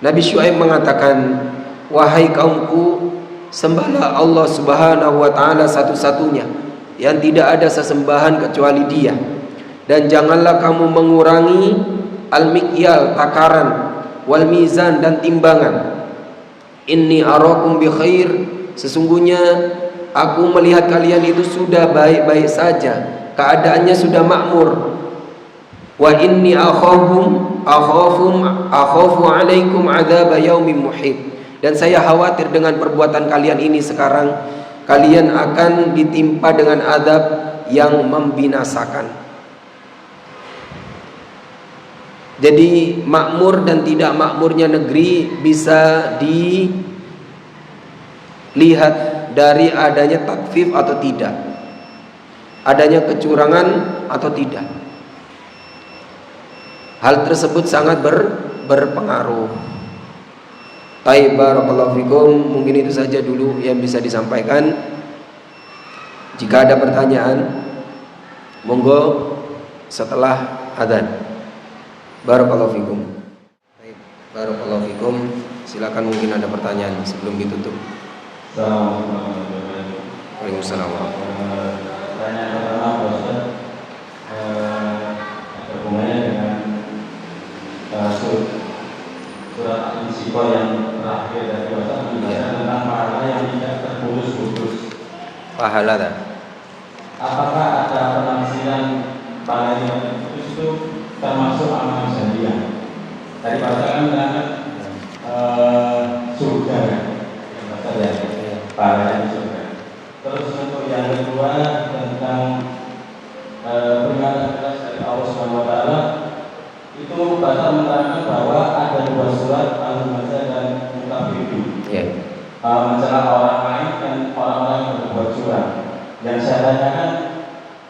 Nabi Syuaib mengatakan, wahai kaumku, sembahlah Allah Subhanahu wa taala satu-satunya yang tidak ada sesembahan kecuali Dia, dan janganlah kamu mengurangi al-mikyal, takaran, wal mizan, dan timbangan. Inni arakum bi khair, sesungguhnya aku melihat kalian itu sudah baik-baik saja, keadaannya sudah makmur. Wa inni akhafu alaikum adzaba yaumin muhit, dan saya khawatir dengan perbuatan kalian ini sekarang kalian akan ditimpa dengan azab yang membinasakan. Jadi makmur dan tidak makmurnya negeri bisa dilihat dari adanya tatfif atau tidak, adanya kecurangan atau tidak. Hal tersebut sangat berpengaruh. Baik, barakallahu fikum. Mungkin itu saja dulu yang bisa disampaikan. Jika ada pertanyaan, monggo setelah adzan. Barakallahu fikum. Baik, barakallahu fikum. Silakan, mungkin ada pertanyaan sebelum ditutup. Waalaikumsalam. Pertanyaan pertama, Ustaz, ada hubungannya dengan surat Al-Insyikah yang terakhir dari Ustaz, menjelaskan tentang pahala yang tidak terputus-putus. Pahala tak? Apakah ada penafsiran pahala yang terputus itu termasuk amal jariah? Tadi Pak Ustaz kan menerangkan surga, ya, pahala di surga. Terus untuk yang kedua tentang peringatan keras dari Allah Subhanahu wa taala, itu Bapak menerangkan bahwa ada dua surat, Al-Humazah dan Mutaffifin, mencela orang lain dan orang-orang yang berbuat curang. Yang saya tanyakan,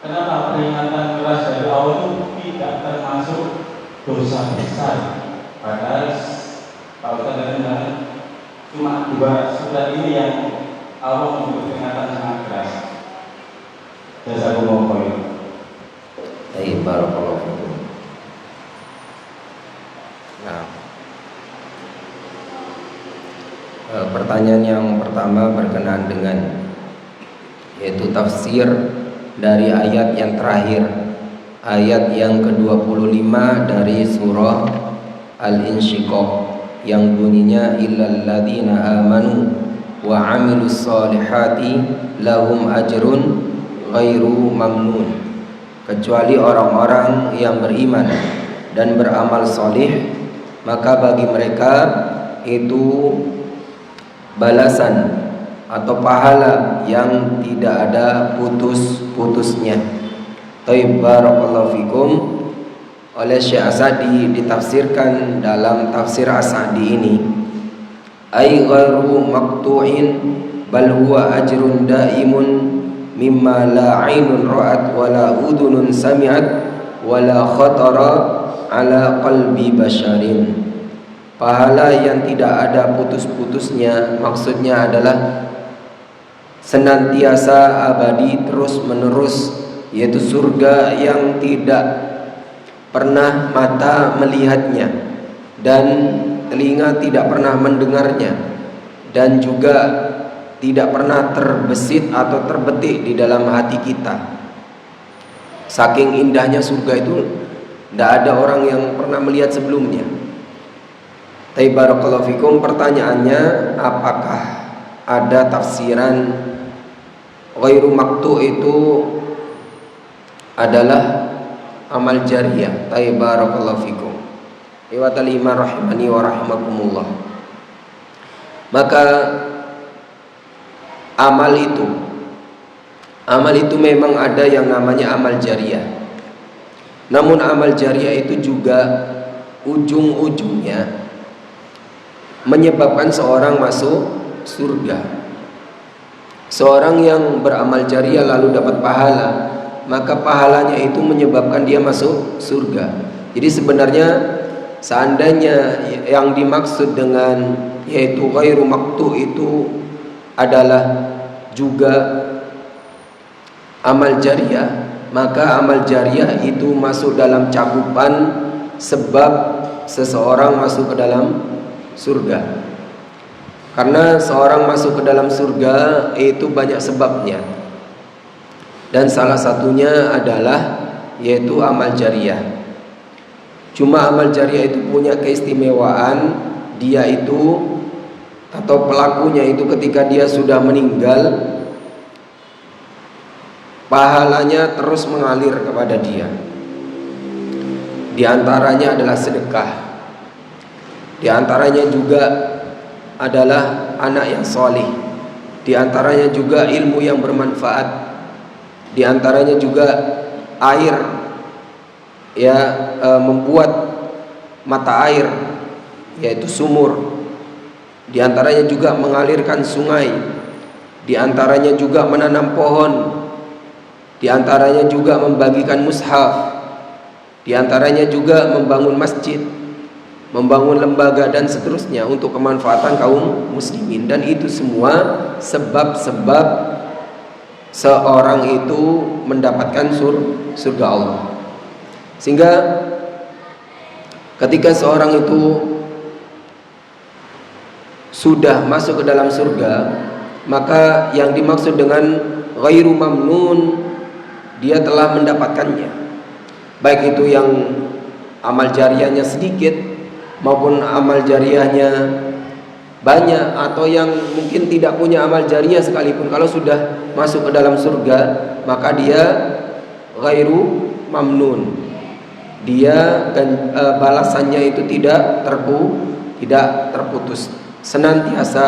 kenapa peringatan keras dari Allah itu tidak termasuk dosa besar? Padahal Pak Ustaz tadi menerangkan cuma dua surat ini yang Allah memberi peringatan sangat keras. Jazakumullah khairan. Baik, barakallahu fikum. Nah, pertanyaan yang pertama berkenaan dengan yaitu tafsir dari ayat yang terakhir, ayat yang ke-25 dari surah Al-Insyiqaq yang bunyinya illal ladzina amanu wa 'amilus solihati lahum ajrun ghairu mamnun, kecuali orang-orang yang beriman dan beramal solih, maka bagi mereka itu balasan atau pahala yang tidak ada putus-putusnya. Taib, barakallahu fikum. Oleh Syekh As-Sa'di ditafsirkan dalam tafsir As-Sa'di ini, ay ghairu maqtu'in bal huwa ajrun daimun mimma la 'ainun ra'at wa la udhunun sami'at wa la khatara ala qalbi basyarin. Pahala yang tidak ada putus-putusnya maksudnya adalah senantiasa abadi terus menerus, yaitu surga yang tidak pernah mata melihatnya dan telinga tidak pernah mendengarnya, dan juga tidak pernah terbesit atau terbetik di dalam hati kita. Saking indahnya surga itu, tidak ada orang yang pernah melihat sebelumnya. Barakallahu fikum. Pertanyaannya, apakah ada tafsiran ghairu maktu itu adalah amal jariyah. Barakallahu fikum. Iwatal iman rahimani wa rahimakumullah. Maka amal itu memang ada yang namanya amal jariyah. Namun amal jariyah itu juga ujung-ujungnya menyebabkan seorang masuk surga. Seorang yang beramal jariyah lalu dapat pahala, maka pahalanya itu menyebabkan dia masuk surga. Jadi sebenarnya seandainya yang dimaksud dengan yaitu ghairu maktu itu adalah juga amal jariyah, maka amal jariyah itu masuk dalam cakupan sebab seseorang masuk ke dalam surga. Karena seorang masuk ke dalam surga itu banyak sebabnya, dan salah satunya adalah yaitu amal jariyah. Cuma amal jariyah itu punya keistimewaan, dia itu atau pelakunya itu ketika dia sudah meninggal, pahalanya terus mengalir kepada dia. Di antaranya adalah sedekah. Di antaranya juga adalah anak yang soleh. Di antaranya juga ilmu yang bermanfaat. Di antaranya juga air, membuat mata air, yaitu sumur. Di antaranya juga mengalirkan sungai. Di antaranya juga menanam pohon. Di antaranya juga membagikan mushaf. Di antaranya juga membangun masjid, membangun lembaga dan seterusnya untuk kemanfaatan kaum muslimin. Dan itu semua sebab-sebab seorang itu mendapatkan surga Allah. Sehingga ketika seorang itu sudah masuk ke dalam surga, maka yang dimaksud dengan ghairu mamnun, dia telah mendapatkannya. Baik itu yang amal jariyahnya sedikit maupun amal jariyahnya banyak, atau yang mungkin tidak punya amal jariyah sekalipun, kalau sudah masuk ke dalam surga maka dia ghairu mamnun. Dia balasannya itu tidak terputus, senantiasa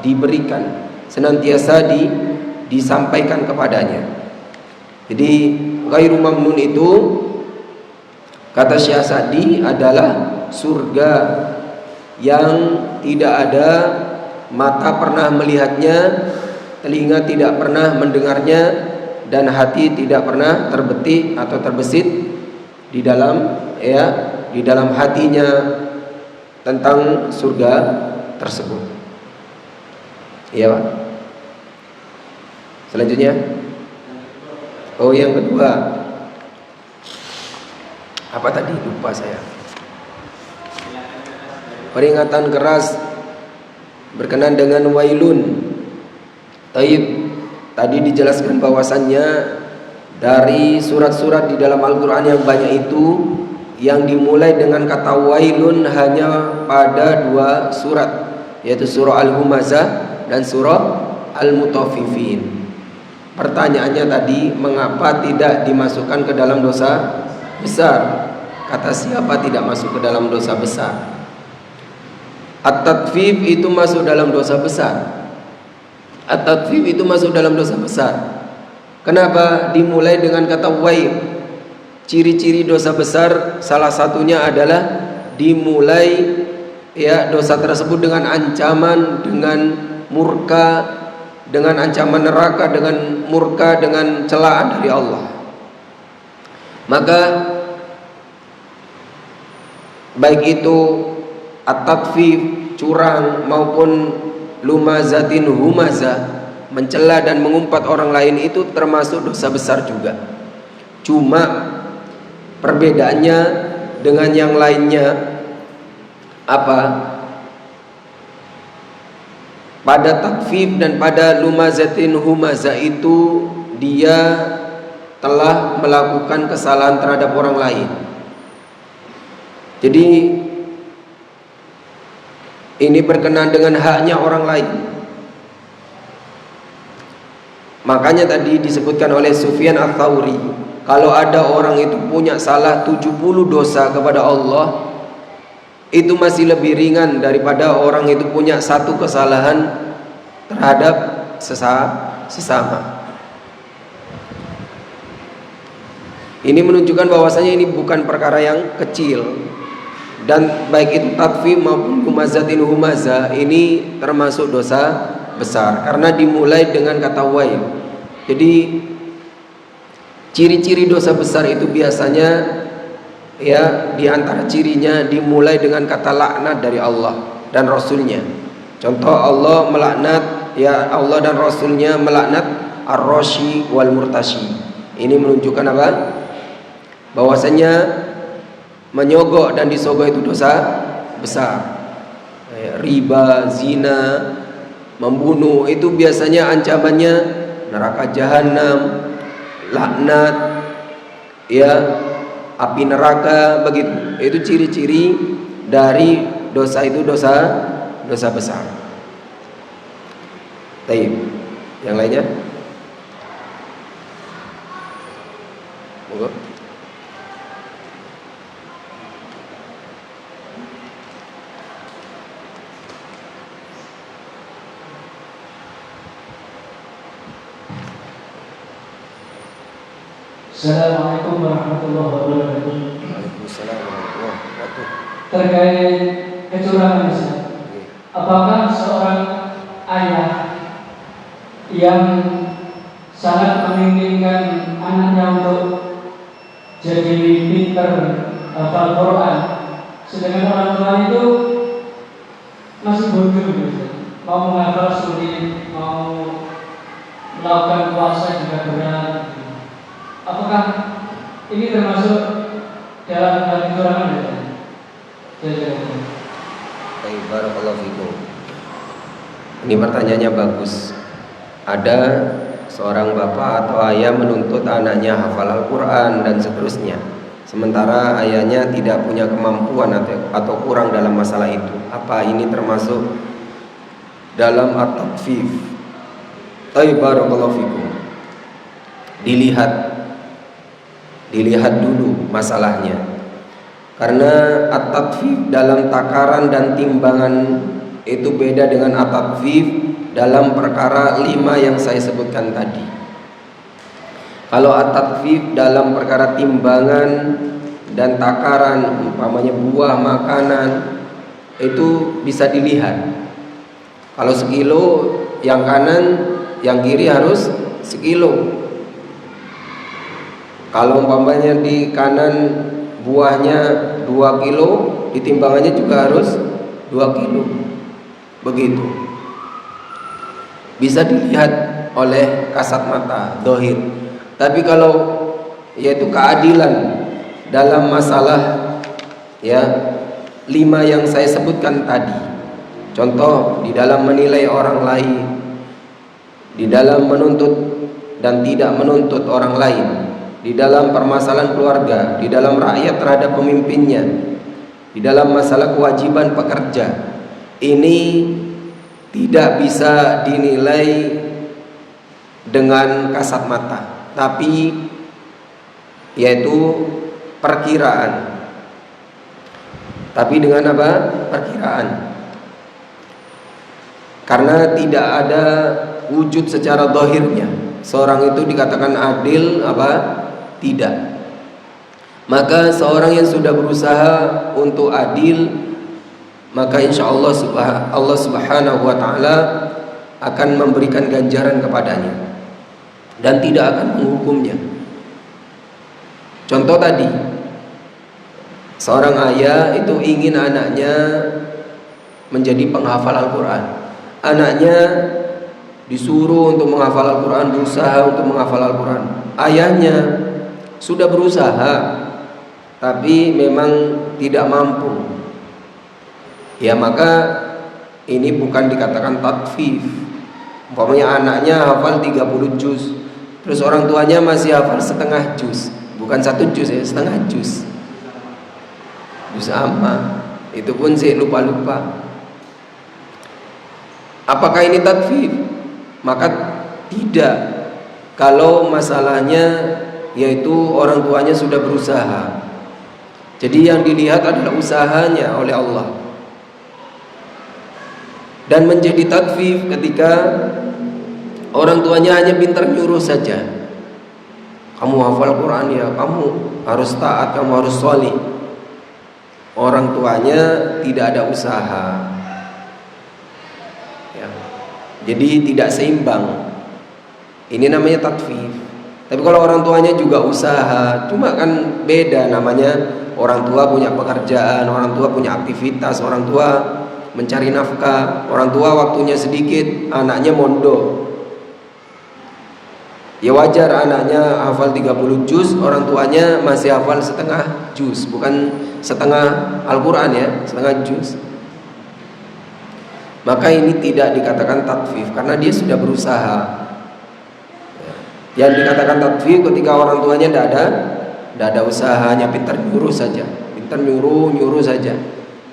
diberikan, senantiasa disampaikan kepadanya. Jadi ghairu mamnun itu kata Syekh Sa'di adalah surga yang tidak ada mata pernah melihatnya, telinga tidak pernah mendengarnya, dan hati tidak pernah terbetik atau terbesit di dalam hatinya tentang surga tersebut. Iya Pak. Selanjutnya, yang kedua apa tadi? Lupa saya. Peringatan keras berkenaan dengan wailun. Tadi dijelaskan bahwasannya dari surat-surat di dalam Al-Quran yang banyak itu, yang dimulai dengan kata wailun hanya pada 2 surat, yaitu surah Al-Humazah dan surah Al-Mutaffifin. Pertanyaannya tadi, mengapa tidak dimasukkan ke dalam dosa besar? Kata siapa tidak masuk ke dalam dosa besar? At-Tatfif itu masuk dalam dosa besar. At-Tatfif itu masuk dalam dosa besar. Kenapa dimulai dengan kata wail? Ciri-ciri dosa besar salah satunya adalah dimulai dosa tersebut dengan ancaman, dengan murka, dengan ancaman neraka, dengan murka, dengan celaan dari Allah. Maka baik itu at-tatfif, curang, maupun lumazatin humazah, mencela dan mengumpat orang lain, itu termasuk dosa besar juga. Cuma perbedaannya dengan yang lainnya apa? Pada takfif dan pada lumazatin humazah itu dia telah melakukan kesalahan terhadap orang lain. Jadi ini berkenaan dengan haknya orang lain. Makanya tadi disebutkan oleh Sufyan Ats-Tsauri, kalau ada orang itu punya salah 70 dosa kepada Allah, itu masih lebih ringan daripada orang itu punya satu kesalahan terhadap sesama. Ini menunjukkan bahwasanya ini bukan perkara yang kecil. Dan baik itu tatfif maupun humazatin humaza, ini termasuk dosa besar karena dimulai dengan kata wail. Jadi ciri-ciri dosa besar itu biasanya ya, di antara cirinya dimulai dengan kata laknat dari Allah dan Rasulnya. Contoh, Allah melaknat, ya Allah dan Rasulnya melaknat ar-rashi wal murtashi. Ini menunjukkan apa? Bahwasanya menyogok dan disogok itu dosa besar. Riba, zina, membunuh itu biasanya ancamannya neraka jahanam, laknat, ya api neraka, begitu. Itu ciri-ciri dari dosa itu dosa besar. Baik, yang lainnya? Monggo. Assalamualaikum warahmatullahi wabarakatuh. Waalaikumsalam warahmatullahi wabarakatuh. Terkait kecurangan, apakah seorang ayah yang sangat menginginkan anaknya untuk jadi pintar hafal Quran, sedangkan orang tua itu masih bodoh, mau menghafal sulit, mau melakukan puasa juga berat, apakah ini termasuk dalam hal kecurangan? Baik, barakallahu fikum. Ini pertanyaannya bagus. Ada seorang bapak atau ayah menuntut anaknya hafal Al-Quran dan seterusnya, sementara ayahnya tidak punya kemampuan atau kurang dalam masalah itu. Apa ini termasuk dalam at-tatfif? Baik, barakallahu fikum. Dilihat dulu masalahnya, karena at-tatfif dalam takaran dan timbangan itu beda dengan at-tatfif dalam perkara 5 yang saya sebutkan tadi. Kalau at-tatfif dalam perkara timbangan dan takaran, umpamanya buah, makanan, itu bisa dilihat. Kalau sekilo, yang kanan, yang kiri harus sekilo. Kalau umpamanya di kanan buahnya 2 kilo, ditimbangannya juga harus 2 kilo. Begitu. Bisa dilihat oleh kasat mata, dohir. Tapi kalau yaitu keadilan dalam masalah ya 5 yang saya sebutkan tadi. Contoh, di dalam menilai orang lain, di dalam menuntut dan tidak menuntut orang lain, di dalam permasalahan keluarga, di dalam rakyat terhadap pemimpinnya, di dalam masalah kewajiban pekerja, ini tidak bisa dinilai dengan kasat mata, tapi yaitu perkiraan. Tapi dengan apa? Perkiraan. Karena tidak ada wujud secara zahirnya seorang itu dikatakan adil apa? Tidak. Maka seorang yang sudah berusaha untuk adil, maka insya Allah Subhanahu wa ta'ala akan memberikan ganjaran kepadanya dan tidak akan menghukumnya. Contoh tadi, seorang ayah itu ingin anaknya menjadi penghafal Al-Quran. Anaknya disuruh untuk menghafal Al-Quran, berusaha untuk menghafal Al-Quran. Ayahnya sudah berusaha, tapi memang tidak mampu. Ya, maka ini bukan dikatakan tatfif. Umpamanya anaknya hafal 30 juz, terus orang tuanya masih hafal setengah juz. Bukan 1 juz ya, setengah juz. Juz amma. Itu pun saya lupa-lupa. Apakah ini tatfif? Maka tidak. Kalau masalahnya yaitu orang tuanya sudah berusaha, jadi yang dilihat adalah usahanya oleh Allah. Dan menjadi takfif ketika orang tuanya hanya pintar nyuruh saja. Kamu hafal Quran ya, kamu harus taat, kamu harus sholih. Orang tuanya tidak ada usaha ya. Jadi tidak seimbang. Ini namanya takfif. Tapi kalau orang tuanya juga usaha, cuma kan beda namanya. Orang tua punya pekerjaan, orang tua punya aktivitas, orang tua mencari nafkah, orang tua waktunya sedikit, anaknya mondok. Ya wajar anaknya hafal 30 juz, orang tuanya masih hafal setengah juz, bukan setengah Al-Quran ya, setengah juz. Maka ini tidak dikatakan takfif karena dia sudah berusaha. Yang dikatakan takfif ketika orang tuanya tidak ada usahanya, pintar nyuruh saja, pintar nyuruh saja,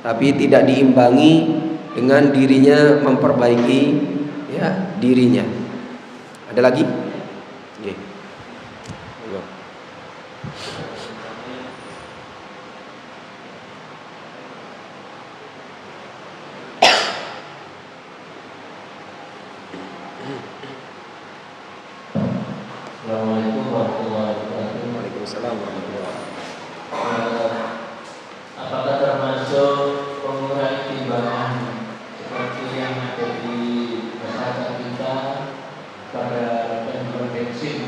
tapi tidak diimbangi dengan dirinya memperbaiki ya dirinya. Ada lagi? Yeah. Assalamualaikum warahmatullahi wabarakatuh. Waalaikumsalam warahmatullahi wabarakatuh. Apakah termasuk pengurangi timbangan seperti yang ada di masyarakat kita pada penjual bensin,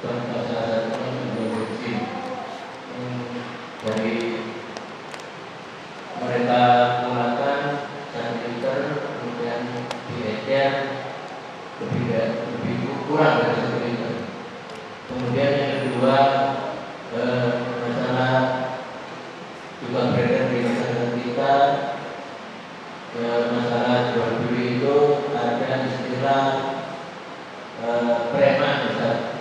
contoh salah satunya penjual bensin dari mereka menggunakan 1 liter kemudian diecer lebih kurang dari 1 liter. Kemudian yang kedua, masalah juga beredar di masyarakat kita, masalah jual beli itu ada istilah preman, Ustaz.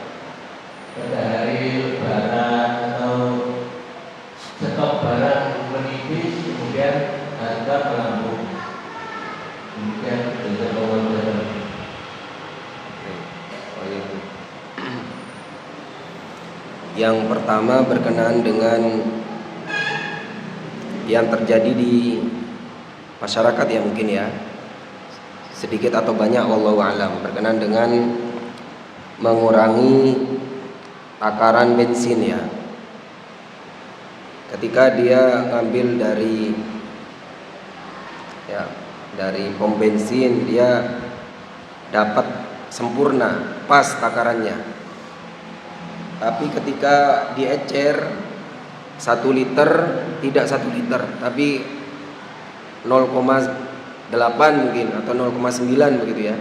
Pada hari lebaran atau stok barang menipis, kemudian harga melambung. Kemudian bisa bawa. Yang pertama berkenaan dengan yang terjadi di masyarakat ya, mungkin ya sedikit atau banyak wallahu a'lam, berkenaan dengan mengurangi takaran bensin ya. Ketika dia ngambil dari pom bensin, dia dapat sempurna pas takarannya. Tapi ketika diecer 1 liter, tidak 1 liter, tapi 0,8 mungkin atau 0,9 begitu ya,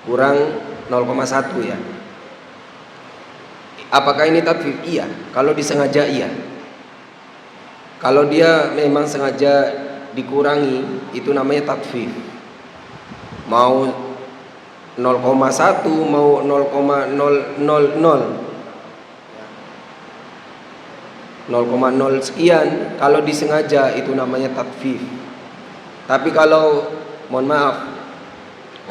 kurang 0,1 ya. Apakah ini takfif? Iya, kalau disengaja iya. Kalau dia memang sengaja dikurangi, itu namanya takfif. Mau 0,1 mau 0,0 sekian, kalau disengaja itu namanya takfif. Tapi kalau mohon maaf,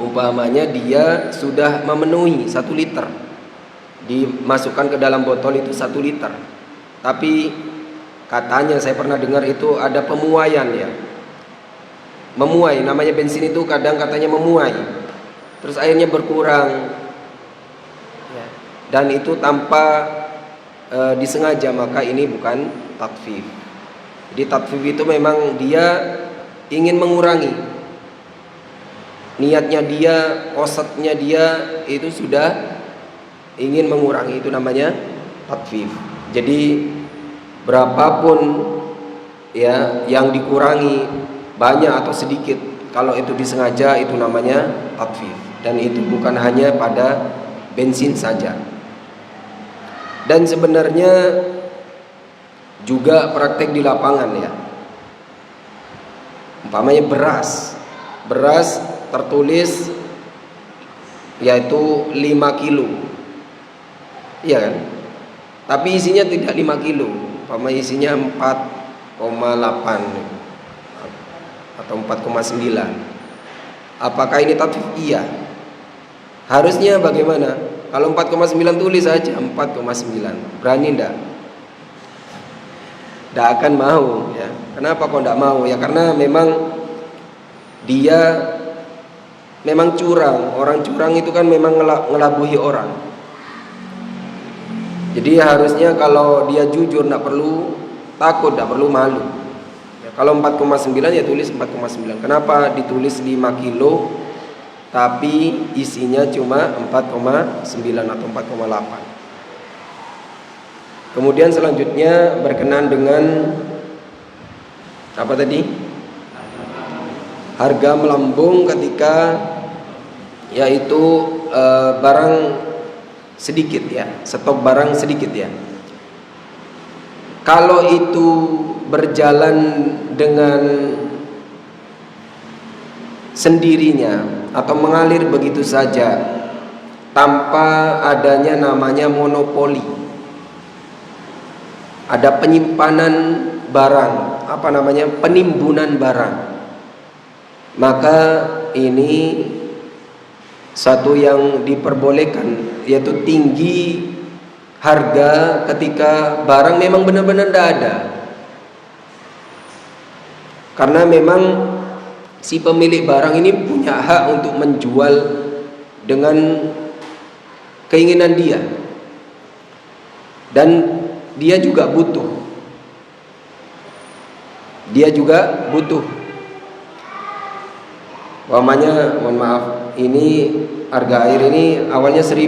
umpamanya dia sudah memenuhi 1 liter, dimasukkan ke dalam botol itu 1 liter, tapi katanya saya pernah dengar itu ada pemuaian ya, memuai, namanya bensin itu kadang katanya memuai, terus airnya berkurang ya, dan itu tanpa disengaja, maka ini bukan takfif. Jadi takfif itu memang dia ingin mengurangi, niatnya dia, kosetnya dia itu sudah ingin mengurangi, itu namanya takfif. Jadi berapapun ya yang dikurangi, banyak atau sedikit, kalau itu disengaja itu namanya takfif. Dan itu bukan hanya pada bensin saja. Dan sebenarnya juga praktek di lapangan ya. Umpamanya beras tertulis yaitu 5 kilo, iya kan? Tapi isinya tidak 5 kilo, umpamanya isinya 4,8 atau 4,9. Apakah ini takfif? Iya. Harusnya bagaimana? Kalau 4,9 tulis aja 4,9. Berani ndak? Ndak akan mau ya. Kenapa kok ndak mau? Ya karena memang dia memang curang. Orang curang itu kan memang ngelabuhi orang. Jadi harusnya kalau dia jujur ndak perlu takut, ndak perlu malu. Ya, kalau 4,9 ya tulis 4,9. Kenapa ditulis 5 kilo tapi isinya cuma 4,9 atau 4,8. Kemudian selanjutnya berkenaan dengan apa tadi? Harga melambung ketika yaitu barang sedikit ya, stok barang sedikit ya. Kalau itu berjalan dengan sendirinya atau mengalir begitu saja tanpa adanya namanya monopoli, ada penyimpanan barang, apa namanya, penimbunan barang, maka ini satu yang diperbolehkan, yaitu tinggi harga ketika barang memang benar-benar tidak ada. Karena memang si pemilik barang ini punya hak untuk menjual dengan keinginan dia, dan dia juga butuh. Umpamanya, mohon maaf, ini harga air ini awalnya 1.000,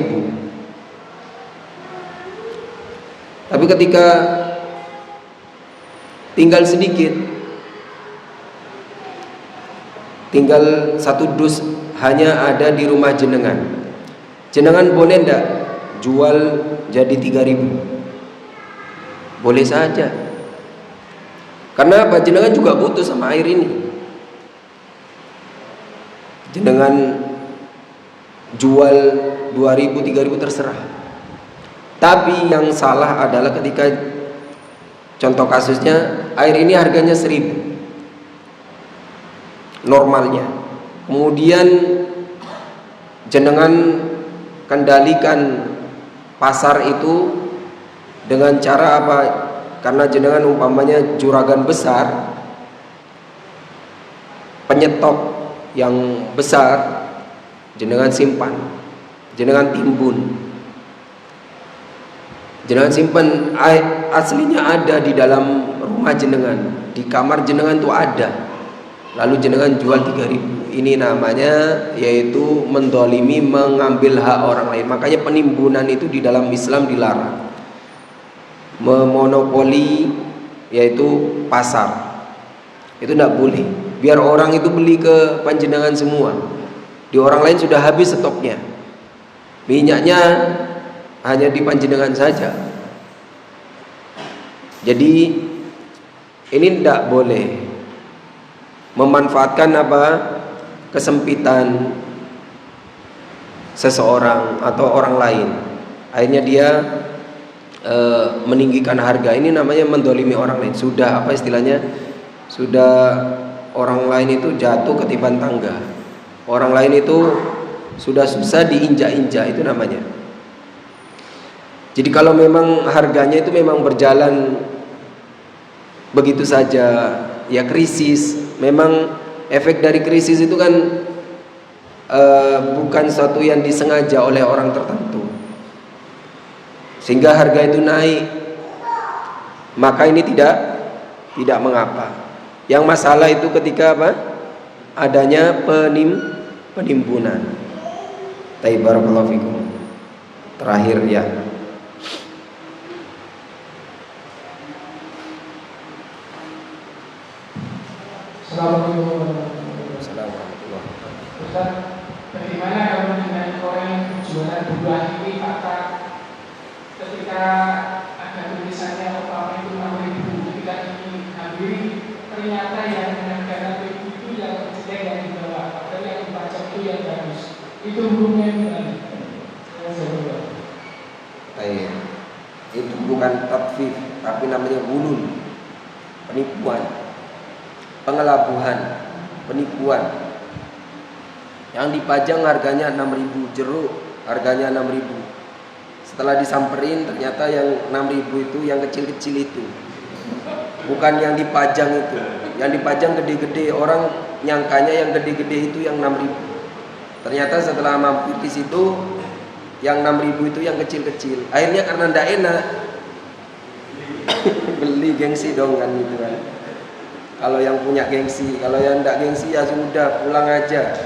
tapi ketika tinggal sedikit, tinggal 1 dus hanya ada di rumah jenengan boleh ndak jual jadi 3.000? Boleh saja, karena apa? Jenengan juga butuh sama air ini. Jenengan jual 2.000, 3.000 terserah. Tapi yang salah adalah ketika contoh kasusnya air ini harganya 1.000 normalnya, kemudian jenengan kendalikan pasar itu dengan cara apa? Karena jenengan umpamanya juragan besar, penyetok yang besar, jenengan simpan, jenengan timbun, jenengan simpan, aslinya ada di dalam rumah jenengan, di kamar jenengan tuh ada, lalu jenengan jual 3.000. Ini namanya yaitu mendolimi, mengambil hak orang lain. Makanya penimbunan itu di dalam Islam dilarang. Memonopoli yaitu pasar itu tidak boleh. Biar orang itu beli ke panjenengan semua, di orang lain sudah habis stoknya, minyaknya hanya di panjenengan saja. Jadi ini tidak boleh memanfaatkan apa, kesempitan seseorang atau orang lain, akhirnya dia meninggikan harga. Ini namanya mendolimi orang lain. Sudah apa istilahnya, sudah orang lain itu jatuh ketiban tangga, orang lain itu sudah susah diinjak-injak, itu namanya. Jadi kalau memang harganya itu memang berjalan begitu saja, ya krisis. Memang efek dari krisis itu kan bukan suatu yang disengaja oleh orang tertentu, sehingga harga itu naik, maka ini tidak mengapa. Yang masalah itu ketika apa? Adanya penimbunan. Taib, barakallahu fikum. Terakhir ya. Assalamualaikum. Assalamualaikum. Bagaimana kalau dengan orang yang jualan buah ini, apakah ketika ada tulisannya apa itu 6.000, ketika ini hampiri ternyata yang dengan harga 6.000 itu yang jelek yang di bawah, padahal yang dipajak itu yang bagus, itu hukumnya gimana? Itu bukan tatfif, tapi namanya hulul, penipuan, pengelabuhan, penipuan. Yang dipajang harganya 6.000, jeruk harganya 6.000, setelah disamperin ternyata yang 6.000 itu yang kecil-kecil itu, bukan yang dipajang itu. Yang dipajang gede-gede, orang nyangkanya yang gede-gede itu yang 6.000. Ternyata setelah mampir di situ yang 6.000 itu yang kecil-kecil. Akhirnya karena ndak enak beli, gengsi dong kan gitu kan. Kalau yang punya gengsi, kalau yang ndak gengsi ya sudah pulang aja,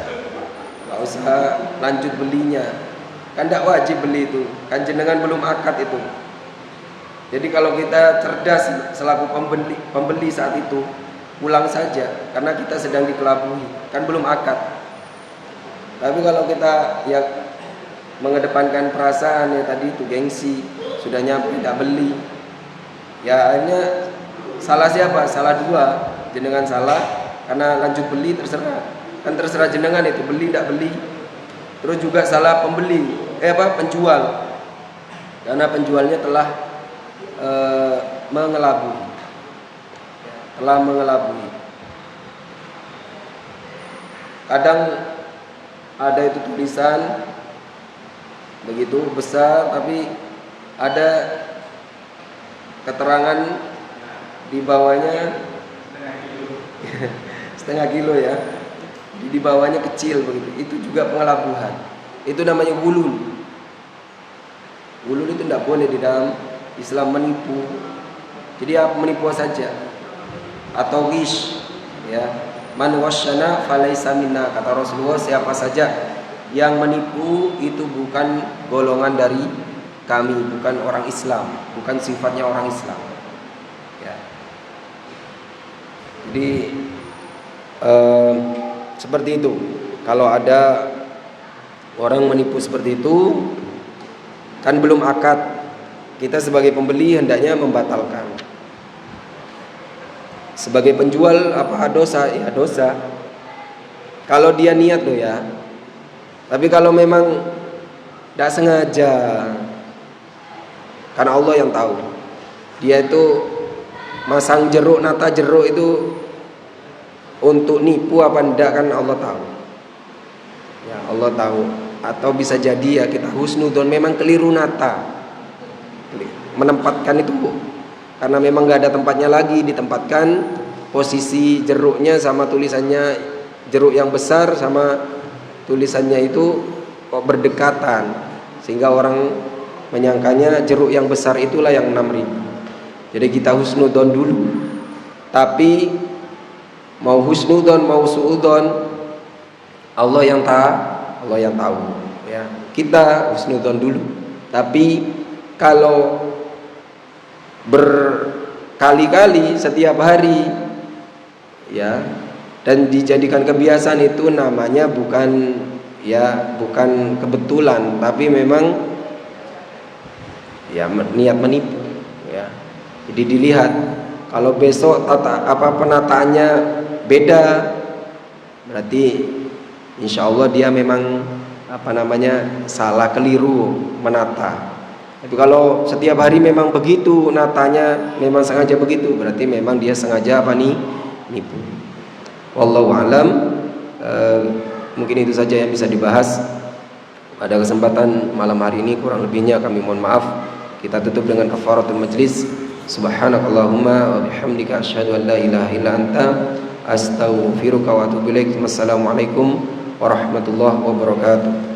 nggak usah lanjut belinya. Kan ndak wajib beli itu, kan jenengan belum akad itu. Jadi kalau kita cerdas selaku pembeli saat itu, pulang saja karena kita sedang dikelabui, kan belum akad. Tapi kalau kita ya mengedepankan perasaan ya tadi itu gengsi, sudah nyampe tidak beli, ya akhirnya salah siapa? Salah dua, jenengan salah karena lanjut beli terserah, kan terserah jenengan itu beli tidak beli. Terus juga salah pembeli, penjual, karena penjualnya telah mengelabui. Kadang ada itu tulisan begitu besar, tapi ada keterangan di bawahnya setengah kilo ya, di bawahnya kecil begitu. Itu juga pengelabuhan. Itu namanya gulul. Gulul itu tidak boleh di dalam Islam, menipu. Jadi apa, menipu saja. Atau ghish ya. Man wasyana falaysa minna, kata Rasulullah, siapa saja yang menipu itu bukan golongan dari kami, bukan orang Islam, bukan sifatnya orang Islam ya. Jadi seperti itu. Kalau ada orang menipu seperti itu, kan belum akad, kita sebagai pembeli hendaknya membatalkan. Sebagai penjual apa dosa? Ya dosa. Kalau dia niat loh ya. Tapi kalau memang tidak sengaja, karena Allah yang tahu. Dia itu masang jeruk, nata jeruk itu untuk nipu apa enggak, kan Allah tahu. Ya Allah tahu. Atau bisa jadi ya kita husnudon, memang keliru nata, menempatkan itu karena memang nggak ada tempatnya lagi, ditempatkan posisi jeruknya sama tulisannya, jeruk yang besar sama tulisannya itu kok berdekatan, sehingga orang menyangkanya jeruk yang besar itulah yang 6.000. Jadi kita husnudon dulu. Tapi mau husnudon mau suudon, Allah yang tahu ya. Kita husnudon dulu. Tapi kalau berkali-kali setiap hari ya, dan dijadikan kebiasaan, itu namanya bukan kebetulan, tapi memang ya niat menipu ya. Jadi dilihat, kalau besok penataannya beda, berarti insya Allah dia memang salah, keliru menata. Tapi kalau setiap hari memang begitu natanya, memang sengaja begitu, berarti memang dia sengaja nipu. Wallahu alam. Mungkin itu saja yang bisa dibahas pada kesempatan malam hari ini. Kurang lebihnya kami mohon maaf. Kita tutup dengan kafaratul majlis. Subhanakallahumma wa bihamdika asyhadu an la ilaha illa anta astaghfiruka wa atubu ilaik. Wassalamualaikum warahmatullahi wabarakatuh.